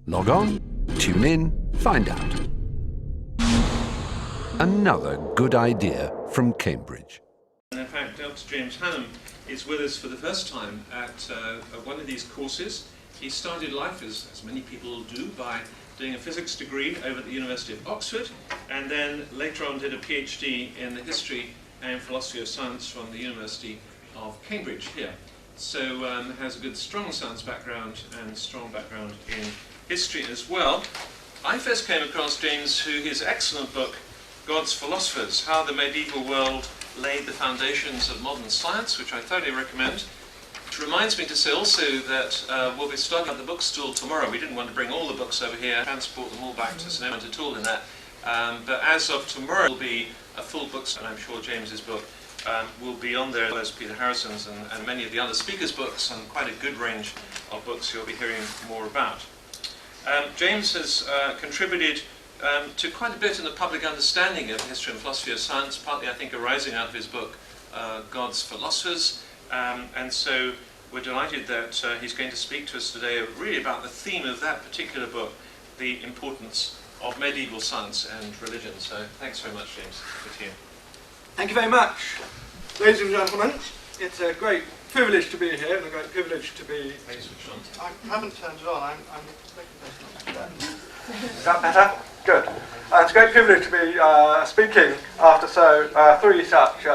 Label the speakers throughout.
Speaker 1: Log on, tune in, find out. Another good idea from Cambridge.
Speaker 2: And in fact, Dr James Hannam is with us for the first time at one of these courses. He started life, as many people do, by doing a physics degree over at the University of Oxford, and then later on did a PhD in the history and philosophy of science from the University of Cambridge here. So has a good strong science background and strong background in history as well. I first came across James through his excellent book, God's Philosophers, How the Medieval World Laid the Foundations of Modern Science, which I thoroughly recommend. Which reminds me to say also that we'll be starting at the bookstall tomorrow. We didn't want to bring all the books over here, transport them all back to St. Edmund at all in that. But as of tomorrow, there will be a full bookstall, and I'm sure James's book will be on there, as well as Peter Harrison's and many of the other speakers' books, and quite a good range of books you'll be hearing more about. James has contributed to quite a bit in the public understanding of the history and philosophy of science, partly I think arising out of his book, God's Philosophers. And so we're delighted that he's going to speak to us today really about the theme of that particular book, the importance of medieval science and religion. So thanks very much, James. Good to you.
Speaker 3: Thank you very much. Ladies and gentlemen, it's a great privilege to be here and a great privilege to be... I haven't turned it on. I'm Is that better? Good. It's a great privilege to be speaking after three such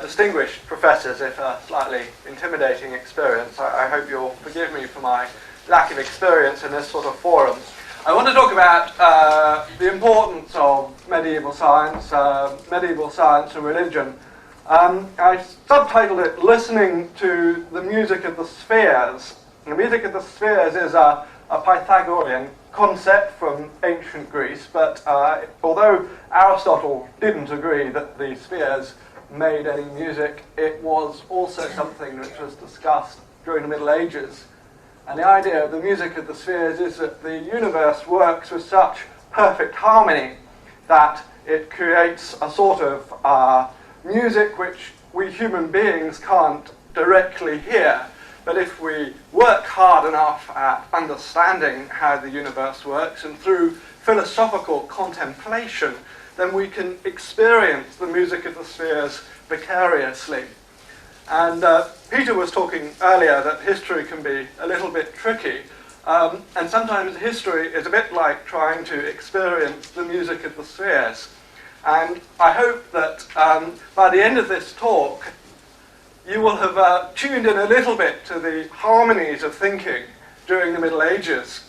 Speaker 3: distinguished professors, if a slightly intimidating experience. I hope you'll forgive me for my lack of experience in this sort of forum. I want to talk about the importance of medieval science and religion. I subtitled it Listening to the Music of the Spheres. The music of the spheres is a Pythagorean concept from ancient Greece, but although Aristotle didn't agree that the spheres made any music, it was also something which was discussed during the Middle Ages. And the idea of the music of the spheres is that the universe works with such perfect harmony that it creates a sort of music which we human beings can't directly hear. But if we work hard enough at understanding how the universe works, and through philosophical contemplation, then we can experience the music of the spheres vicariously. And Peter was talking earlier that history can be a little bit tricky, and sometimes history is a bit like trying to experience the music of the spheres. And I hope that by the end of this talk, you will have tuned in a little bit to the harmonies of thinking during the Middle Ages,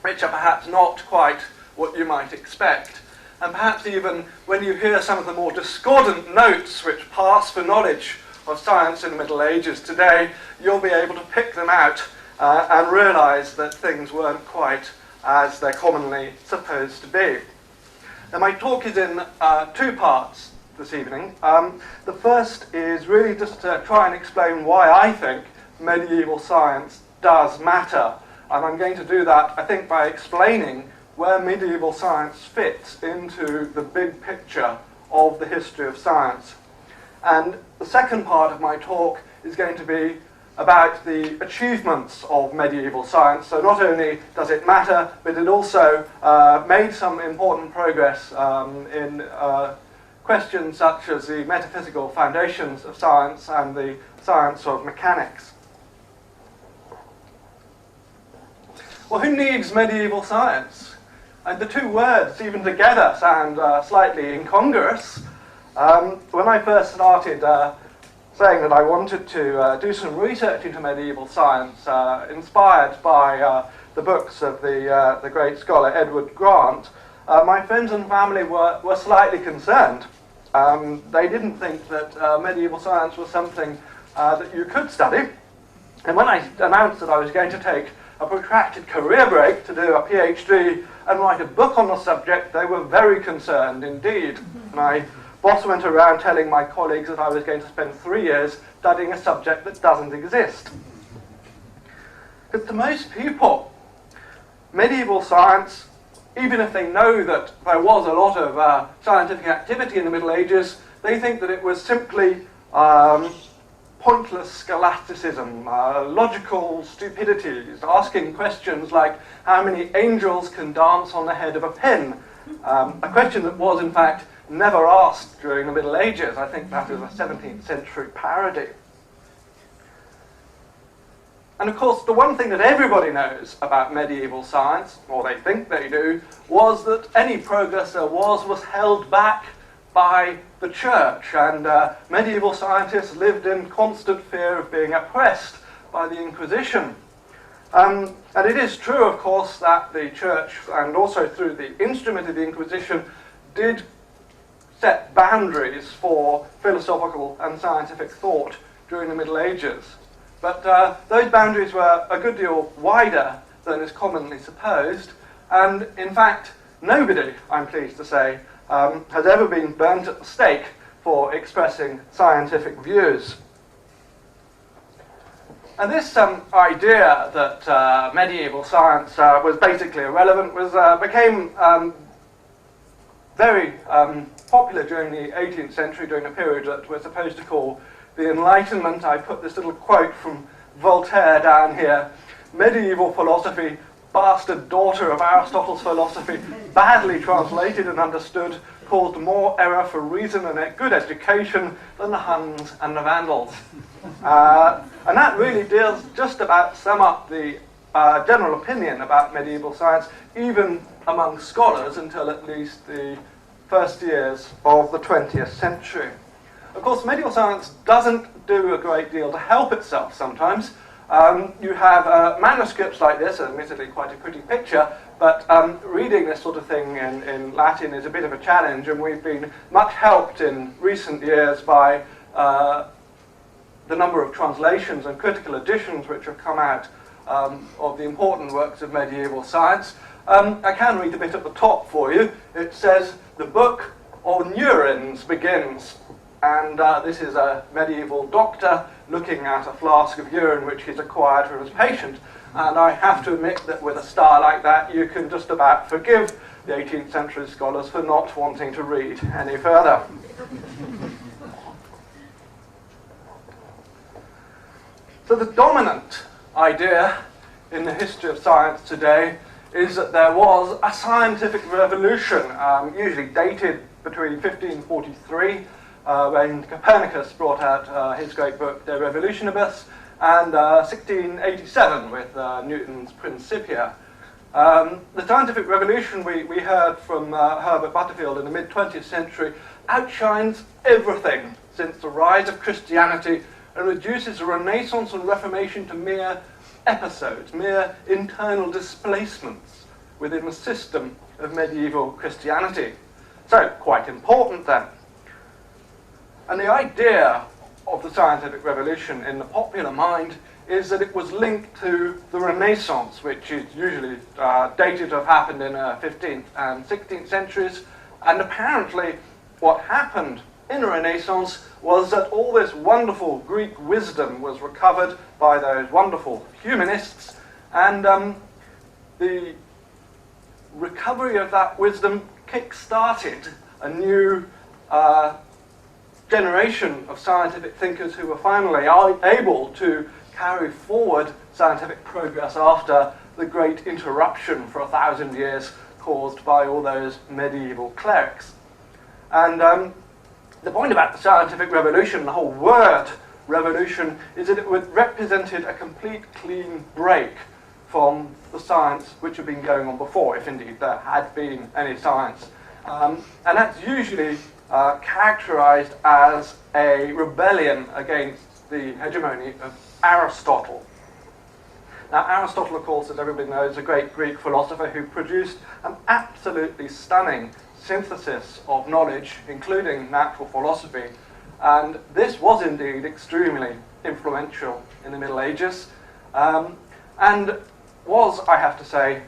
Speaker 3: which are perhaps not quite what you might expect. And perhaps even when you hear some of the more discordant notes which pass for knowledge of science in the Middle Ages today, you'll be able to pick them out and realise that things weren't quite as they're commonly supposed to be. Now, my talk is in two parts this evening. The first is really just to try and explain why I think medieval science does matter. And I'm going to do that, I think, by explaining where medieval science fits into the big picture of the history of science. And the second part of my talk is going to be about the achievements of medieval science. So not only does it matter, but it also made some important progress in questions such as the metaphysical foundations of science and the science of mechanics. Well, who needs medieval science? And the two words, even together, sound slightly incongruous. When I first started saying that I wanted to do some research into medieval science, inspired by the books of the great scholar Edward Grant, my friends and family were slightly concerned. They didn't think that medieval science was something that you could study. And when I announced that I was going to take a protracted career break to do a PhD and write a book on the subject, they were very concerned indeed. My boss went around telling my colleagues that I was going to spend 3 years studying a subject that doesn't exist. Because to most people, medieval science, even if they know that there was a lot of scientific activity in the Middle Ages, they think that it was simply pointless scholasticism, logical stupidities, asking questions like how many angels can dance on the head of a pin, a question that was in fact never asked during the Middle Ages. I think that is a 17th century parody. And of course, the one thing that everybody knows about medieval science, or they think they do, was that any progress there was held back by the church, and medieval scientists lived in constant fear of being oppressed by the Inquisition. And it is true, of course, that the church, and also through the instrument of the Inquisition, did set boundaries for philosophical and scientific thought during the Middle Ages. But those boundaries were a good deal wider than is commonly supposed, and in fact, nobody, I'm pleased to say, has ever been burnt at the stake for expressing scientific views. And this idea that medieval science was basically irrelevant became very popular during the 18th century, during a period that we're supposed to call the Enlightenment. I put this little quote from Voltaire down here: "Medieval philosophy, bastard daughter of Aristotle's philosophy, badly translated and understood, caused more error for reason and good education than the Huns and the Vandals." And that really does just about sum up the general opinion about medieval science, even among scholars, until at least the first years of the 20th century. Of course, medieval science doesn't do a great deal to help itself sometimes. You have manuscripts like this, admittedly quite a pretty picture, but reading this sort of thing in Latin is a bit of a challenge, and we've been much helped in recent years by the number of translations and critical editions which have come out of the important works of medieval science. I can read a bit at the top for you. It says, "The book of neurons begins." And this is a medieval doctor looking at a flask of urine which he's acquired from his patient. And I have to admit that with a style like that, you can just about forgive the 18th century scholars for not wanting to read any further. So the dominant idea in the history of science today is that there was a scientific revolution, usually dated between 1543, when Copernicus brought out his great book, De Revolutionibus, and 1687 with Newton's Principia. The scientific revolution we heard from Herbert Butterfield in the mid-20th century outshines everything since the rise of Christianity and reduces the Renaissance and Reformation to mere episodes, mere internal displacements within the system of medieval Christianity. So, quite important then. And the idea of the scientific revolution in the popular mind is that it was linked to the Renaissance, which is usually dated to have happened in the 15th and 16th centuries. And apparently what happened in the Renaissance was that all this wonderful Greek wisdom was recovered by those wonderful humanists, and the recovery of that wisdom kick-started a new generation of scientific thinkers who were finally able to carry forward scientific progress after the great interruption for 1,000 years caused by all those medieval clerics. And the point about the scientific revolution, the whole word revolution, is that it represented a complete clean break from the science which had been going on before, if indeed there had been any science. And that's usually characterized as a rebellion against the hegemony of Aristotle. Now, Aristotle, of course, as everybody knows, is a great Greek philosopher who produced an absolutely stunning synthesis of knowledge, including natural philosophy. And this was indeed extremely influential in the Middle Ages, and was, I have to say,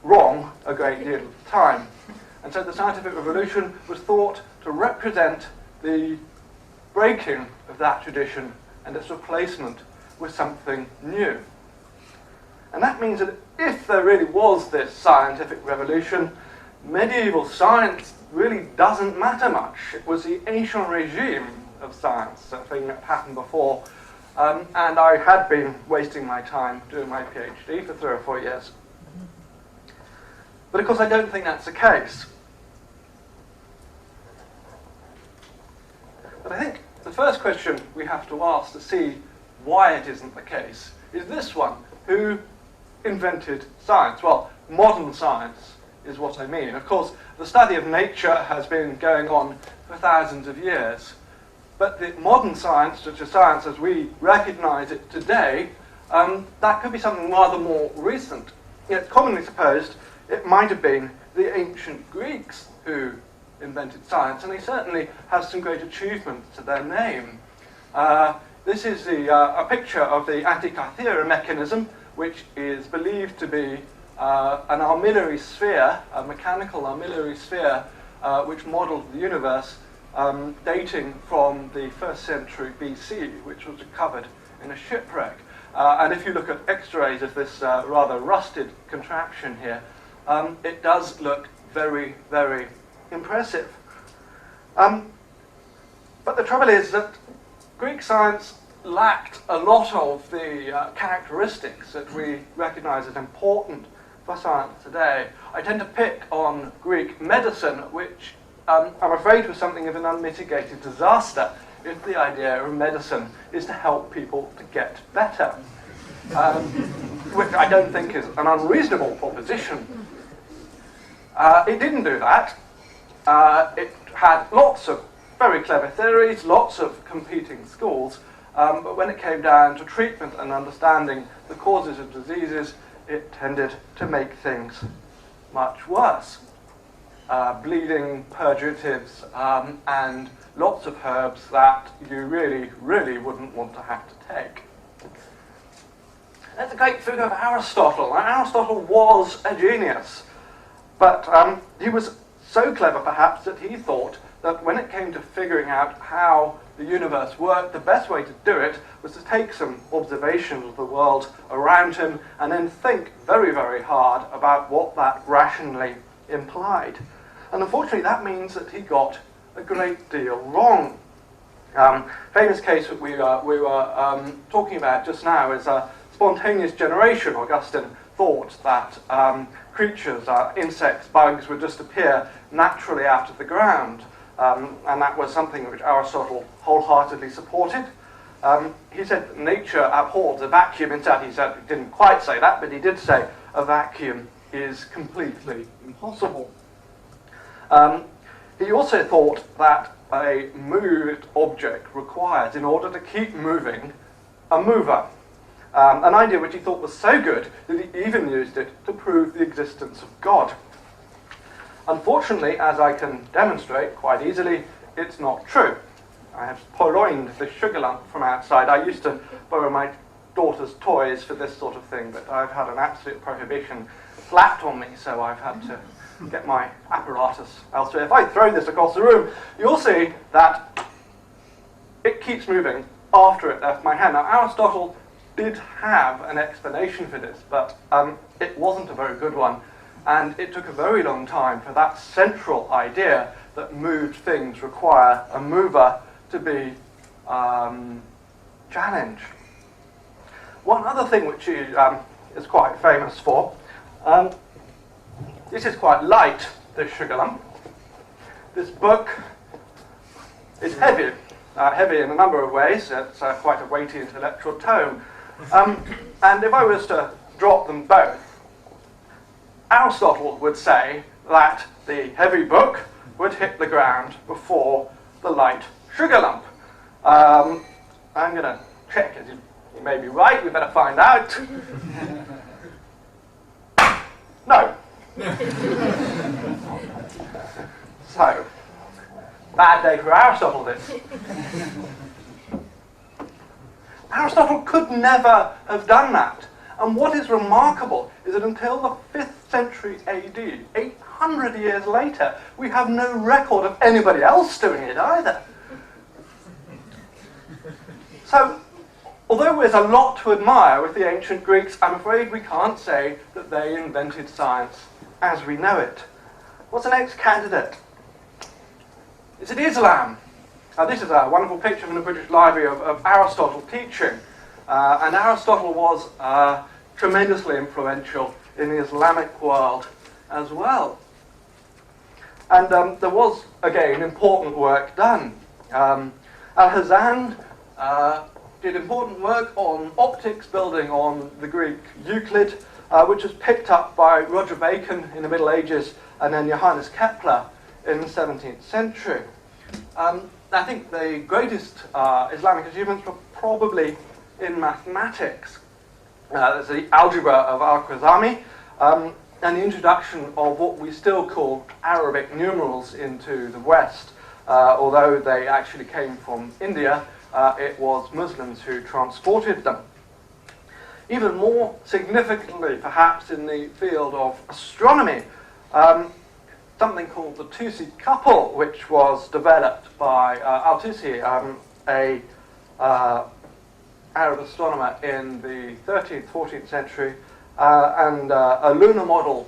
Speaker 3: wrong a great deal of the time. And so the scientific revolution was thought to represent the breaking of that tradition and its replacement with something new. And that means that if there really was this scientific revolution, medieval science really doesn't matter much. It was the ancient regime of science, a thing that happened before and I had been wasting my time doing my PhD for 3 or 4 years. But of course I don't think that's the case. But I think the first question we have to ask to see why it isn't the case is this one. Who invented science? Well, modern science is what I mean. Of course, the study of nature has been going on for thousands of years. But the modern science, such as science as we recognize it today, that could be something rather more recent. It's commonly supposed it might have been the ancient Greeks who invented science, and they certainly have some great achievements to their name. This is a picture of the Antikythera mechanism, which is believed to be an armillary sphere, a mechanical armillary sphere, which modeled the universe, dating from the 1st century BC, which was recovered in a shipwreck. And if you look at X-rays of this rather rusted contraption here, it does look very, very impressive. But the trouble is that Greek science lacked a lot of the characteristics that we recognize as important for science today. I tend to pick on Greek medicine, which I'm afraid was something of an unmitigated disaster if the idea of medicine is to help people to get better, which I don't think is an unreasonable proposition. It didn't do that. It had lots of very clever theories, lots of competing schools, but when it came down to treatment and understanding the causes of diseases, it tended to make things much worse. Bleeding, purgatives, and lots of herbs that you really, really wouldn't want to have to take. That's a great figure of Aristotle. Aristotle was a genius, but he was so clever perhaps that he thought that when it came to figuring out how the universe worked, the best way to do it was to take some observations of the world around him and then think very, very hard about what that rationally implied. And unfortunately that means that he got a great deal wrong. Famous case that we were talking about just now is spontaneous generation. Augustine thought that creatures, insects, bugs would just appear naturally out of the ground. And that was something which Aristotle wholeheartedly supported. He said nature abhors a vacuum. In fact, he didn't quite say that, but he did say a vacuum is completely impossible. He also thought that a moved object requires, in order to keep moving, a mover. An idea which he thought was so good that he even used it to prove the existence of God. Unfortunately, as I can demonstrate quite easily, it's not true. I have purloined the sugar lump from outside. I used to borrow my daughter's toys for this sort of thing, but I've had an absolute prohibition slapped on me, so I've had to get my apparatus elsewhere. If I throw this across the room, you'll see that it keeps moving after it left my hand. Now, Aristotle did have an explanation for this, but it wasn't a very good one. And it took a very long time for that central idea that moved things require a mover to be challenged. One other thing which he is quite famous for, this is quite light, this sugar lump. This book is heavy, heavy in a number of ways. It's quite a weighty intellectual tome. And if I was to drop them both, Aristotle would say that the heavy book would hit the ground before the light sugar lump. I'm going to check, as you may be right, we better find out. No. So, bad day for Aristotle this. Aristotle could never have done that. And what is remarkable is that until the 5th century AD, 800 years later, we have no record of anybody else doing it either. So, although there's a lot to admire with the ancient Greeks, I'm afraid we can't say that they invented science as we know it. What's the next candidate? Is it Islam? This is a wonderful picture from the British Library of Aristotle teaching. And Aristotle was tremendously influential in the Islamic world as well. And there was, again, important work done. Al-Hazan did important work on optics, building on the Greek Euclid, which was picked up by Roger Bacon in the Middle Ages and then Johannes Kepler in the 17th century. I think the greatest Islamic achievements were probably in mathematics. There's the algebra of Al-Khwarizmi and the introduction of what we still call Arabic numerals into the West. Although they actually came from India, it was Muslims who transported them. Even more significantly, perhaps, in the field of astronomy, something called the Tusi couple, which was developed by Al-Tusi, a Arab astronomer in the 13th, 14th century, and a lunar model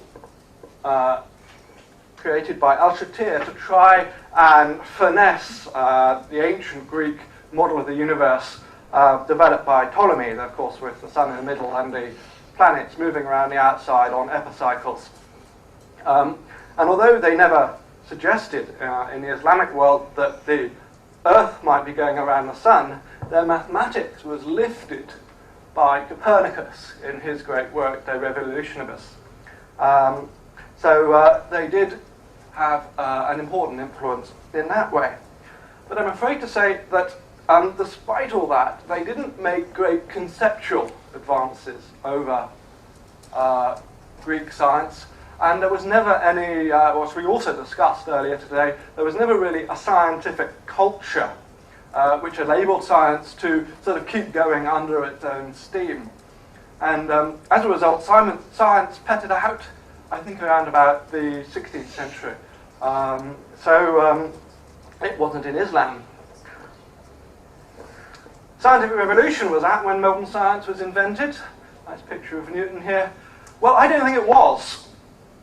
Speaker 3: created by Al-Shatir to try and finesse the ancient Greek model of the universe developed by Ptolemy, of course, with the sun in the middle and the planets moving around the outside on epicycles. And although they never suggested in the Islamic world that the Earth might be going around the sun, their mathematics was lifted by Copernicus in his great work, De Revolutionibus. So they did have an important influence in that way. But I'm afraid to say that despite all that, they didn't make great conceptual advances over Greek science. And there was never any, as we also discussed earlier today, there was never really a scientific culture which enabled science to sort of keep going under its own steam. And as a result, science pettered out, I think, around about the 16th century. It wasn't in Islam. Scientific revolution was that when modern science was invented. Nice picture of Newton here. Well, I don't think it was.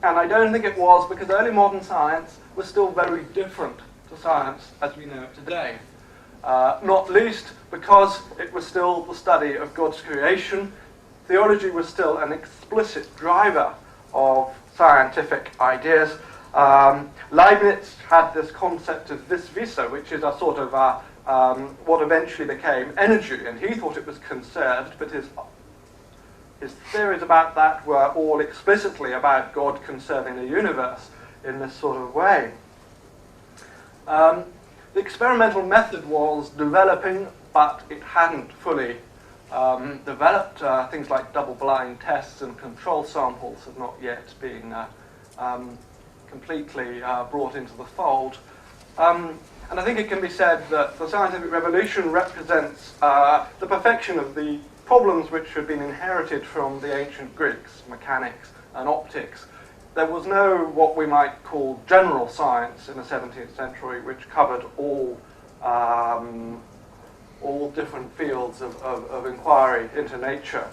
Speaker 3: And I don't think it was because early modern science was still very different to science as we know it today. Not least because it was still the study of God's creation. Theology was still an explicit driver of scientific ideas. Leibniz had this concept of vis visa, which is a sort of what eventually became energy, and he thought it was conserved, but his theories about that were all explicitly about God conserving the universe in this sort of way. The experimental method was developing, but it hadn't fully developed. Things like double-blind tests and control samples had not yet been completely brought into the fold. And I think it can be said that the scientific revolution represents the perfection of the problems which had been inherited from the ancient Greeks, mechanics and optics. There was no what we might call general science in the 17th century, which covered all different fields of inquiry into nature.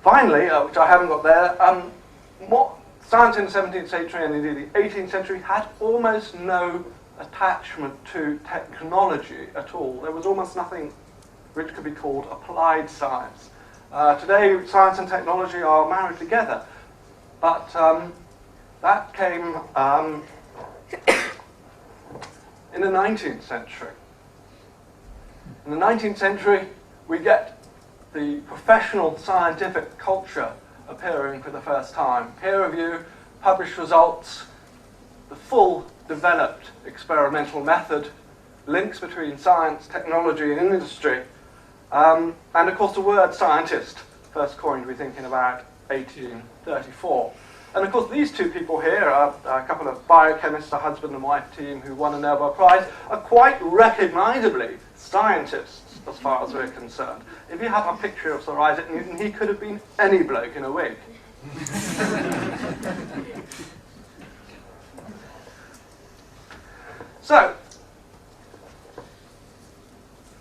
Speaker 3: Finally, which I haven't got there, what science in the 17th century and indeed the 18th century had almost no attachment to technology at all. There was almost nothing which could be called applied science. Today, science and technology are married together, but that came in the 19th century. In the 19th century, we get the professional scientific culture appearing for the first time. Peer review, published results, the full developed experimental method, links between science, technology, and industry. And of course the word scientist, first coined we think in about 1834. And of course these two people here, a couple of biochemists, a husband and wife team who won a Nobel Prize, are quite recognizably scientists as far as we're concerned. If you have a picture of Sir Isaac Newton, he could have been any bloke in a wig. So,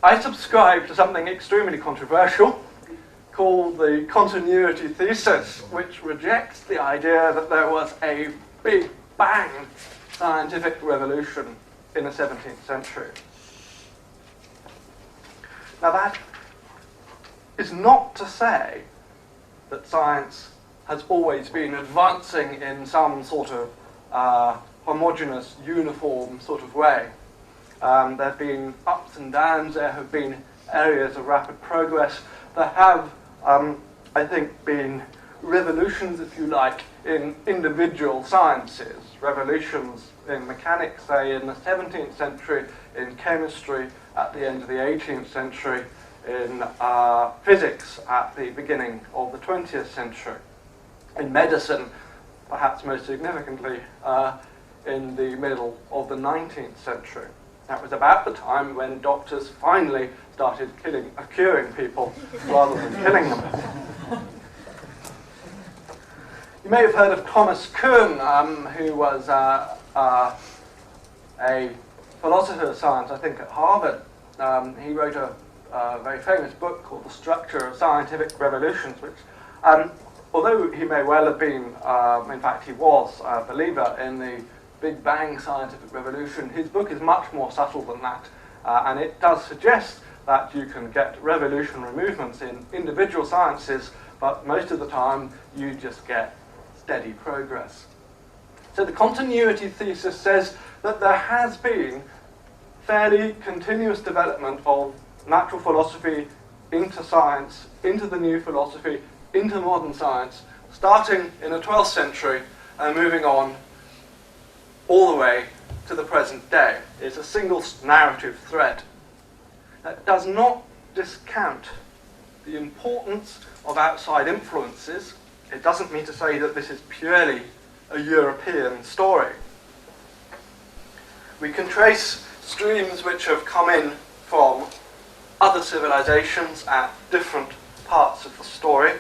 Speaker 3: I subscribe to something extremely controversial called the continuity thesis, which rejects the idea that there was a big bang scientific revolution in the 17th century. Now that is not to say that science has always been advancing in some sort of homogeneous, uniform sort of way. There have been ups and downs, there have been areas of rapid progress. There have, I think, been revolutions, if you like, in individual sciences. Revolutions in mechanics, say, in the 17th century, in chemistry at the end of the 18th century, in physics at the beginning of the 20th century, in medicine, perhaps most significantly, in the middle of the 19th century. That was about the time when doctors finally started curing people rather than killing them. You may have heard of Thomas Kuhn, who was a philosopher of science, I think, at Harvard. He wrote a very famous book called The Structure of Scientific Revolutions, which, although he may well have been, in fact he was, a believer in the Big Bang scientific revolution, his book is much more subtle than that. And it does suggest that you can get revolutionary movements in individual sciences, but most of the time you just get steady progress. So the continuity thesis says that there has been fairly continuous development of natural philosophy into science, into the new philosophy, into modern science, starting in the 12th century and moving on all the way to the present day. It's a single narrative thread. That does not discount the importance of outside influences. It doesn't mean to say that this is purely a European story. We can trace streams which have come in from other civilizations at different parts of the story.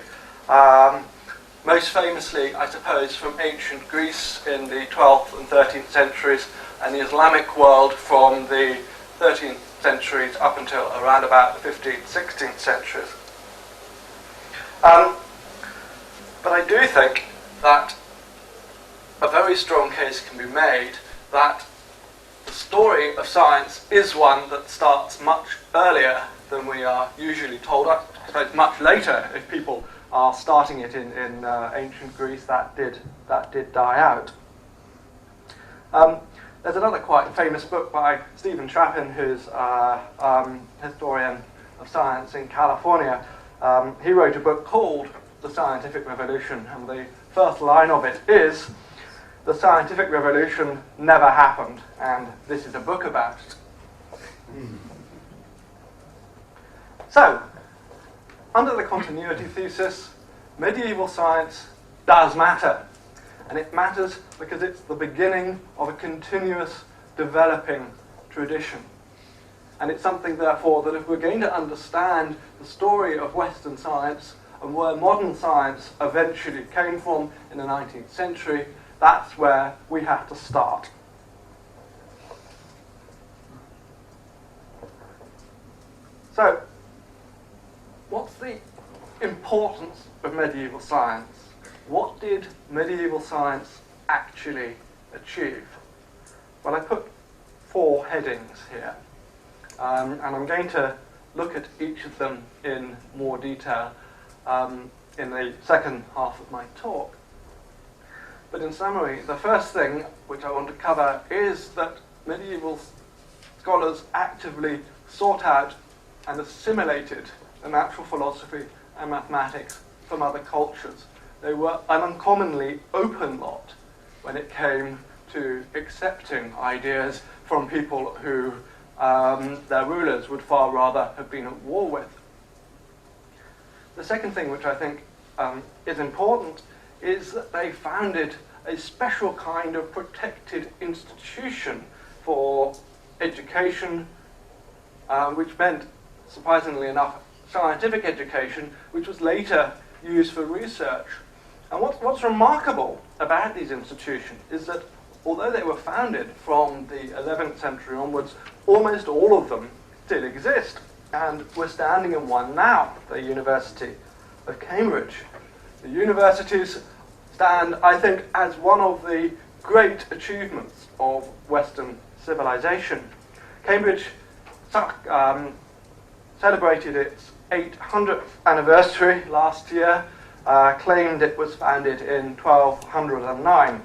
Speaker 3: Most famously, I suppose, from ancient Greece in the 12th and 13th centuries, and the Islamic world from the 13th centuries up until around about the 15th, 16th centuries. But I do think that a very strong case can be made that the story of science is one that starts much earlier than we are usually told. I suppose much later, if people are starting it in ancient Greece, that did die out. There's another quite famous book by Stephen Trappin, who's a historian of science in California. He wrote a book called The Scientific Revolution, and the first line of it is, "The scientific revolution never happened, and this is a book about it." So, under the continuity thesis, medieval science does matter. And it matters because it's the beginning of a continuous developing tradition. And it's something, therefore, that if we're going to understand the story of Western science and where modern science eventually came from in the 19th century, that's where we have to start. So, what's the importance of medieval science? What did medieval science actually achieve? Well, I put 4 headings here, and I'm going to look at each of them in more detail in the second half of my talk. But in summary, the first thing which I want to cover is that medieval scholars actively sought out and assimilated the natural philosophy and mathematics from other cultures. They were an uncommonly open lot when it came to accepting ideas from people who their rulers would far rather have been at war with. The second thing which I think is important is that they founded a special kind of protected institution for education, which meant, surprisingly enough, scientific education, which was later used for research. And what's remarkable about these institutions is that although they were founded from the 11th century onwards, almost all of them still exist. And we're standing in one now, the University of Cambridge. The universities stand, I think, as one of the great achievements of Western civilization. Cambridge celebrated its 800th anniversary last year, claimed it was founded in 1209.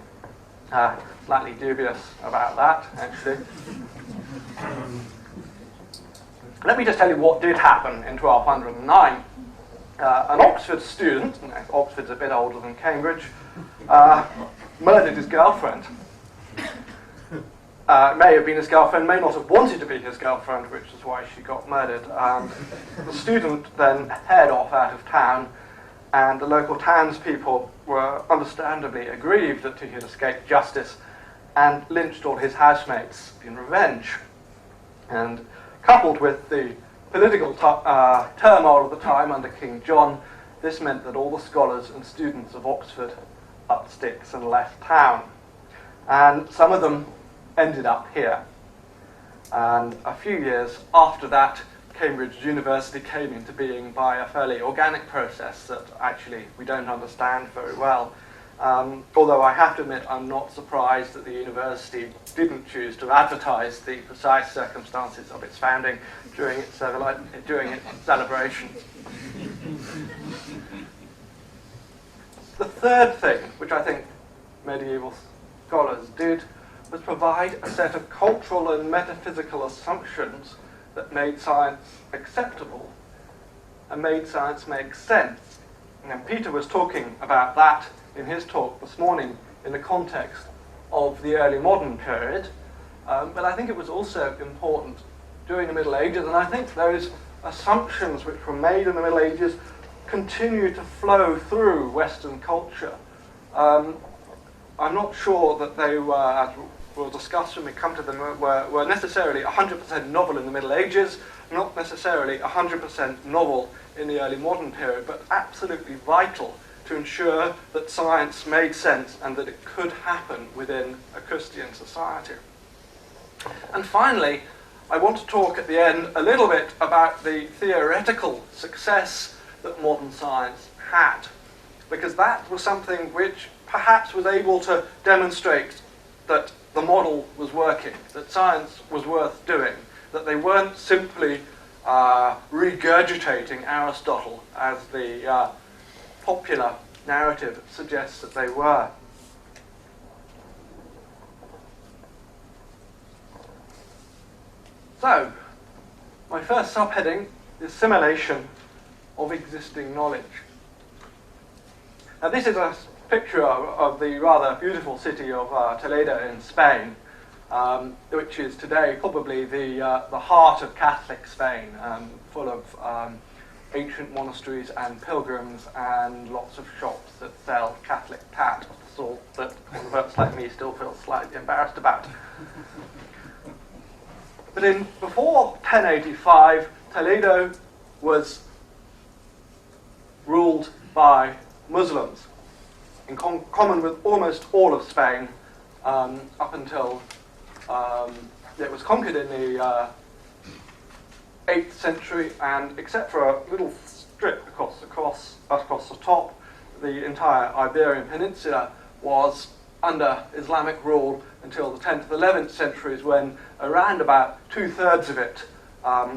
Speaker 3: Slightly dubious about that, actually. Let me just tell you what did happen in 1209. An Oxford student, Oxford's a bit older than Cambridge, murdered his girlfriend. May have been his girlfriend, may not have wanted to be his girlfriend, which is why she got murdered. The student then headed off out of town, and the local townspeople were understandably aggrieved that he had escaped justice and lynched all his housemates in revenge. And coupled with the political turmoil of the time under King John, this meant that all the scholars and students of Oxford upped sticks and left town. And some of them ended up here. And a few years after that, Cambridge University came into being by a fairly organic process that actually we don't understand very well. Although I have to admit I'm not surprised that the university didn't choose to advertise the precise circumstances of its founding during its celebration. The third thing, which I think medieval scholars did, was provide a set of cultural and metaphysical assumptions that made science acceptable and made science make sense. And Peter was talking about that in his talk this morning in the context of the early modern period, but I think it was also important during the Middle Ages, and I think those assumptions which were made in the Middle Ages continue to flow through Western culture. I'm not sure that they were, as we'll discuss when we come to them, were necessarily 100% novel in the Middle Ages, not necessarily 100% novel in the early modern period, but absolutely vital to ensure that science made sense and that it could happen within a Christian society. And finally, I want to talk at the end a little bit about the theoretical success that modern science had, because that was something which perhaps was able to demonstrate that the model was working, that science was worth doing, that they weren't simply regurgitating Aristotle as the popular narrative suggests that they were. So, my first subheading is simulation of existing knowledge. Now this is a picture of the rather beautiful city of Toledo in Spain, which is today probably the heart of Catholic Spain, full of ancient monasteries and pilgrims and lots of shops that sell Catholic tat of the sort that converts like me still feel slightly embarrassed about. But before 1085, Toledo was ruled by Muslims, in common with almost all of Spain, up until it was conquered in the 8th century, and except for a little strip across the top, the entire Iberian Peninsula was under Islamic rule until the 10th and 11th centuries, when around about 2/3 of it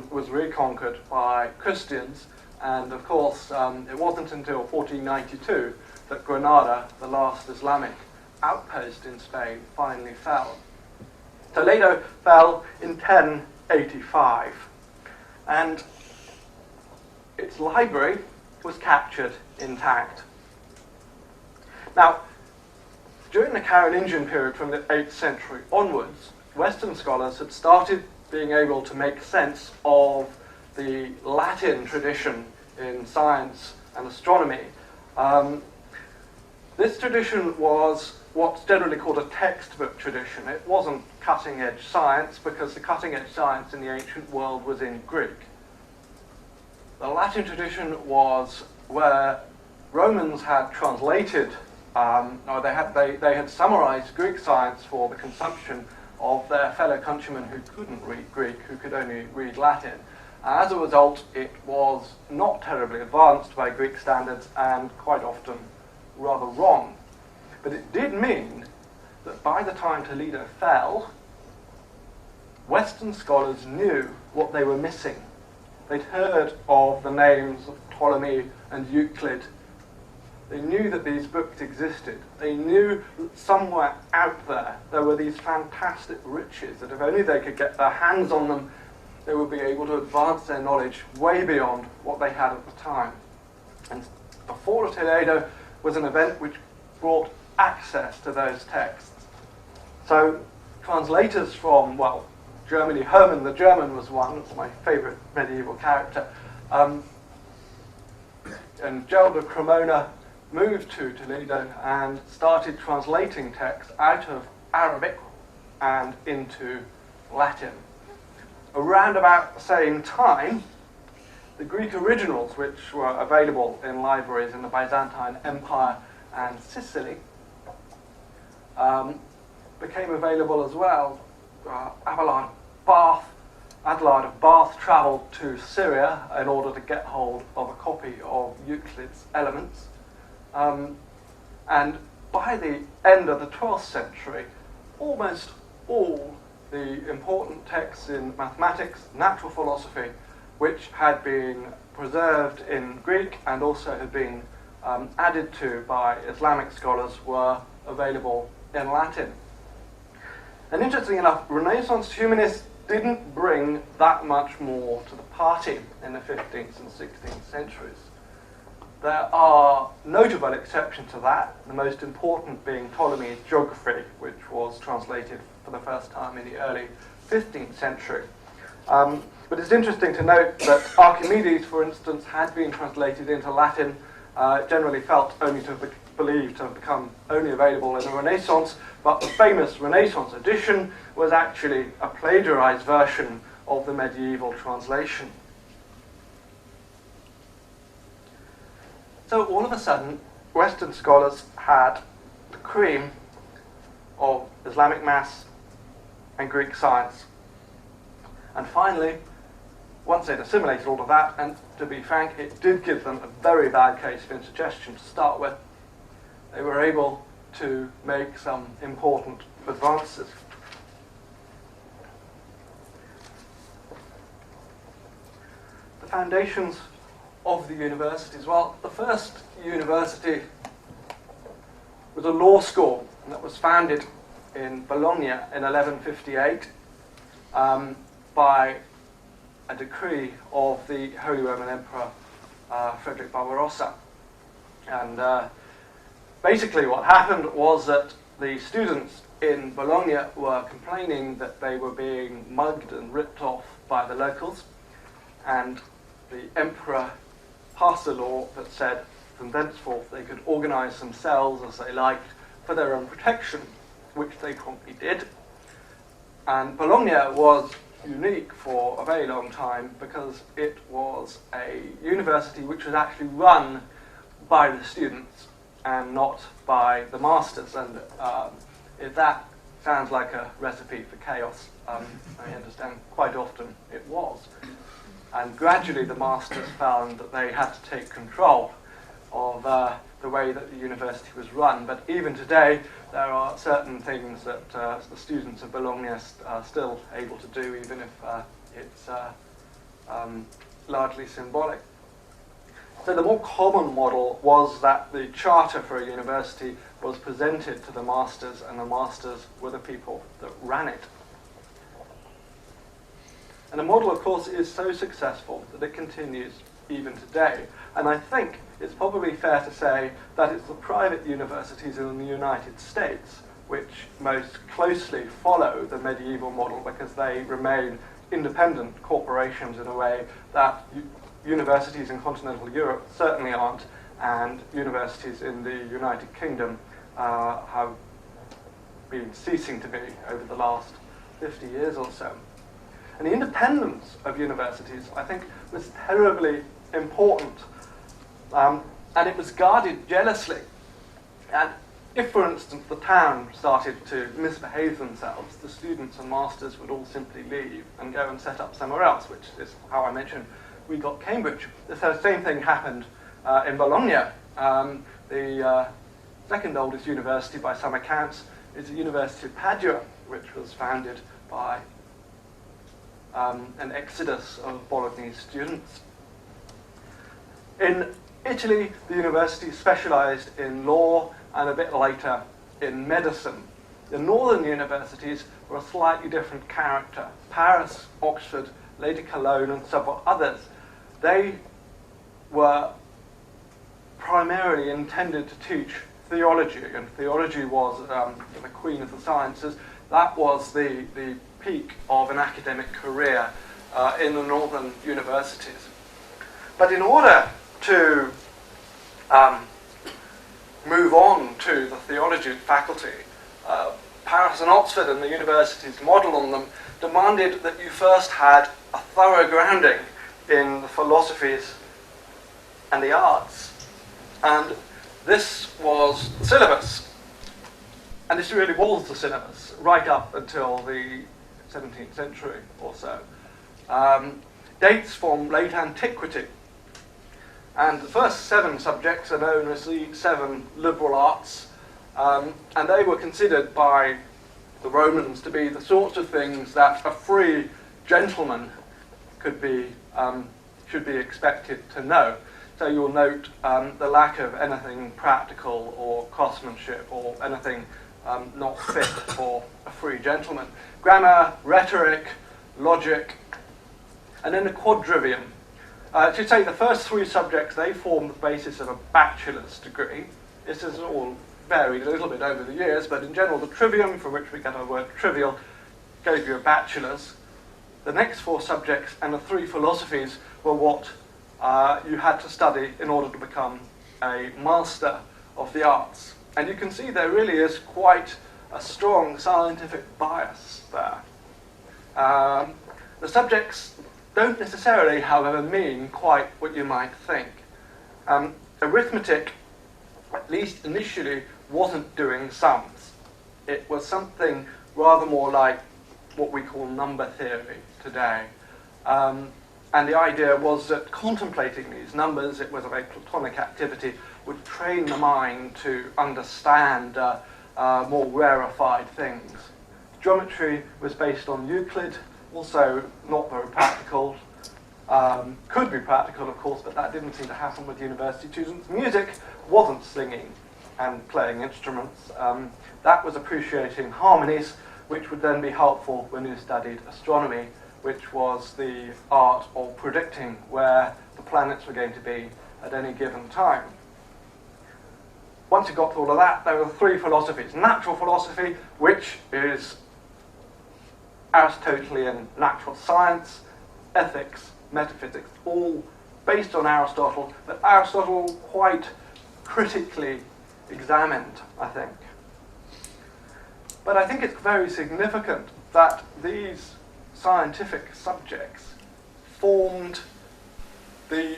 Speaker 3: was reconquered by Christians. And of course, it wasn't until 1492 that Granada, the last Islamic outpost in Spain, finally fell. Toledo fell in 1085, and its library was captured intact. Now, during the Carolingian period from the 8th century onwards, Western scholars had started being able to make sense of the Latin tradition in science and astronomy. This tradition was what's generally called a textbook tradition. It wasn't cutting-edge science, because the cutting-edge science in the ancient world was in Greek. The Latin tradition was where Romans had translated, they had summarized Greek science for the consumption of their fellow countrymen who couldn't read Greek, who could only read Latin. As a result, it was not terribly advanced by Greek standards and quite often rather wrong. But it did mean that by the time Toledo fell, Western scholars knew what they were missing. They'd heard of the names of Ptolemy and Euclid. They knew that these books existed. They knew that somewhere out there were these fantastic riches, that if only they could get their hands on them, they would be able to advance their knowledge way beyond what they had at the time. And the Fall of Toledo was an event which brought access to those texts. So translators from, well, Germany, Hermann the German was one, that's my favourite medieval character, and Gerald of Cremona moved to Toledo and started translating texts out of Arabic and into Latin. Around about the same time, the Greek originals, which were available in libraries in the Byzantine Empire and Sicily, became available as well. Abelard of Bath travelled to Syria in order to get hold of a copy of Euclid's Elements. And by the end of the 12th century, almost all the important texts in mathematics, natural philosophy, which had been preserved in Greek and also had been added to by Islamic scholars, were available in Latin. And interestingly enough, Renaissance humanists didn't bring that much more to the party in the 15th and 16th centuries. There are notable exceptions to that, the most important being Ptolemy's Geography, which was translated for the first time in the early 15th century. But it's interesting to note that Archimedes, for instance, had been translated into Latin, generally felt only to be believed to have become only available in the Renaissance, but the famous Renaissance edition was actually a plagiarized version of the medieval translation. So all of a sudden, Western scholars had the cream of Islamic maths and Greek science. And finally, once they'd assimilated all of that, and to be frank, it did give them a very bad case of indigestion to start with, they were able to make some important advances. The foundations of the universities. Well, the first university was a law school, and that was founded in Bologna in 1158 by a decree of the Holy Roman Emperor Frederick Barbarossa. And basically what happened was that the students in Bologna were complaining that they were being mugged and ripped off by the locals, and the emperor passed a law that said from thenceforth they could organize themselves as they liked for their own protection, which they promptly did. And Bologna was unique for a very long time because it was a university which was actually run by the students and not by the masters. And if that sounds like a recipe for chaos, I understand quite often it was. And gradually the masters found that they had to take control of the way that the university was run. But even today, there are certain things that the students of Bologna are still able to do, even if it's largely symbolic. So the more common model was that the charter for a university was presented to the masters, and the masters were the people that ran it. And the model, of course, is so successful that it continues even today. And I think it's probably fair to say that it's the private universities in the United States which most closely follow the medieval model, because they remain independent corporations in a way that universities in continental Europe certainly aren't, and universities in the United Kingdom have been ceasing to be over the last 50 years or so. And the independence of universities, I think, was terribly important, and it was guarded jealously. And if, for instance, the town started to misbehave themselves, the students and masters would all simply leave and go and set up somewhere else, which is how I mentioned we got Cambridge. The same thing happened in Bologna. The second oldest university by some accounts is the University of Padua, which was founded by an exodus of Bolognese students. In Italy, the university specialized in law and a bit later in medicine. The northern universities were a slightly different character. Paris, Oxford, later Cologne, and several others, they were primarily intended to teach theology, and theology was the queen of the sciences. That was the peak of an academic career in the northern universities. But in order to move on to the theology faculty, Paris and Oxford and the universities model on them demanded that you first had a thorough grounding in the philosophies and the arts. And this was the syllabus. And this really was the syllabus, right up until the 17th century or so. Dates from late antiquity. And the first 7 subjects are known as the 7 liberal arts. And they were considered by the Romans to be the sorts of things that a free gentleman should be expected to know. So you'll note the lack of anything practical or craftsmanship or anything not fit for a free gentleman. Grammar, rhetoric, logic, and then the quadrivium. To say the first 3 subjects, they form the basis of a bachelor's degree. This has all varied a little bit over the years, but in general, the trivium, from which we get our word trivial, gave you a bachelor's. The next 4 subjects and the 3 philosophies were what you had to study in order to become a master of the arts. And you can see there really is quite a strong scientific bias there. The subjects don't necessarily, however, mean quite what you might think. Arithmetic, at least initially, wasn't doing sums. It was something rather more like what we call number theory today. And the idea was that contemplating these numbers, it was a very Platonic activity, would train the mind to understand more rarefied things. Geometry was based on Euclid, also not very practical. Could be practical, of course, but that didn't seem to happen with university students. Music wasn't singing and playing instruments. That was appreciating harmonies, which would then be helpful when you studied astronomy, which was the art of predicting where the planets were going to be at any given time. Once you got to all of that, there were 3 philosophies. Natural philosophy, which is Aristotelian natural science, ethics, metaphysics, all based on Aristotle, but Aristotle quite critically examined, I think. But I think it's very significant that these scientific subjects formed the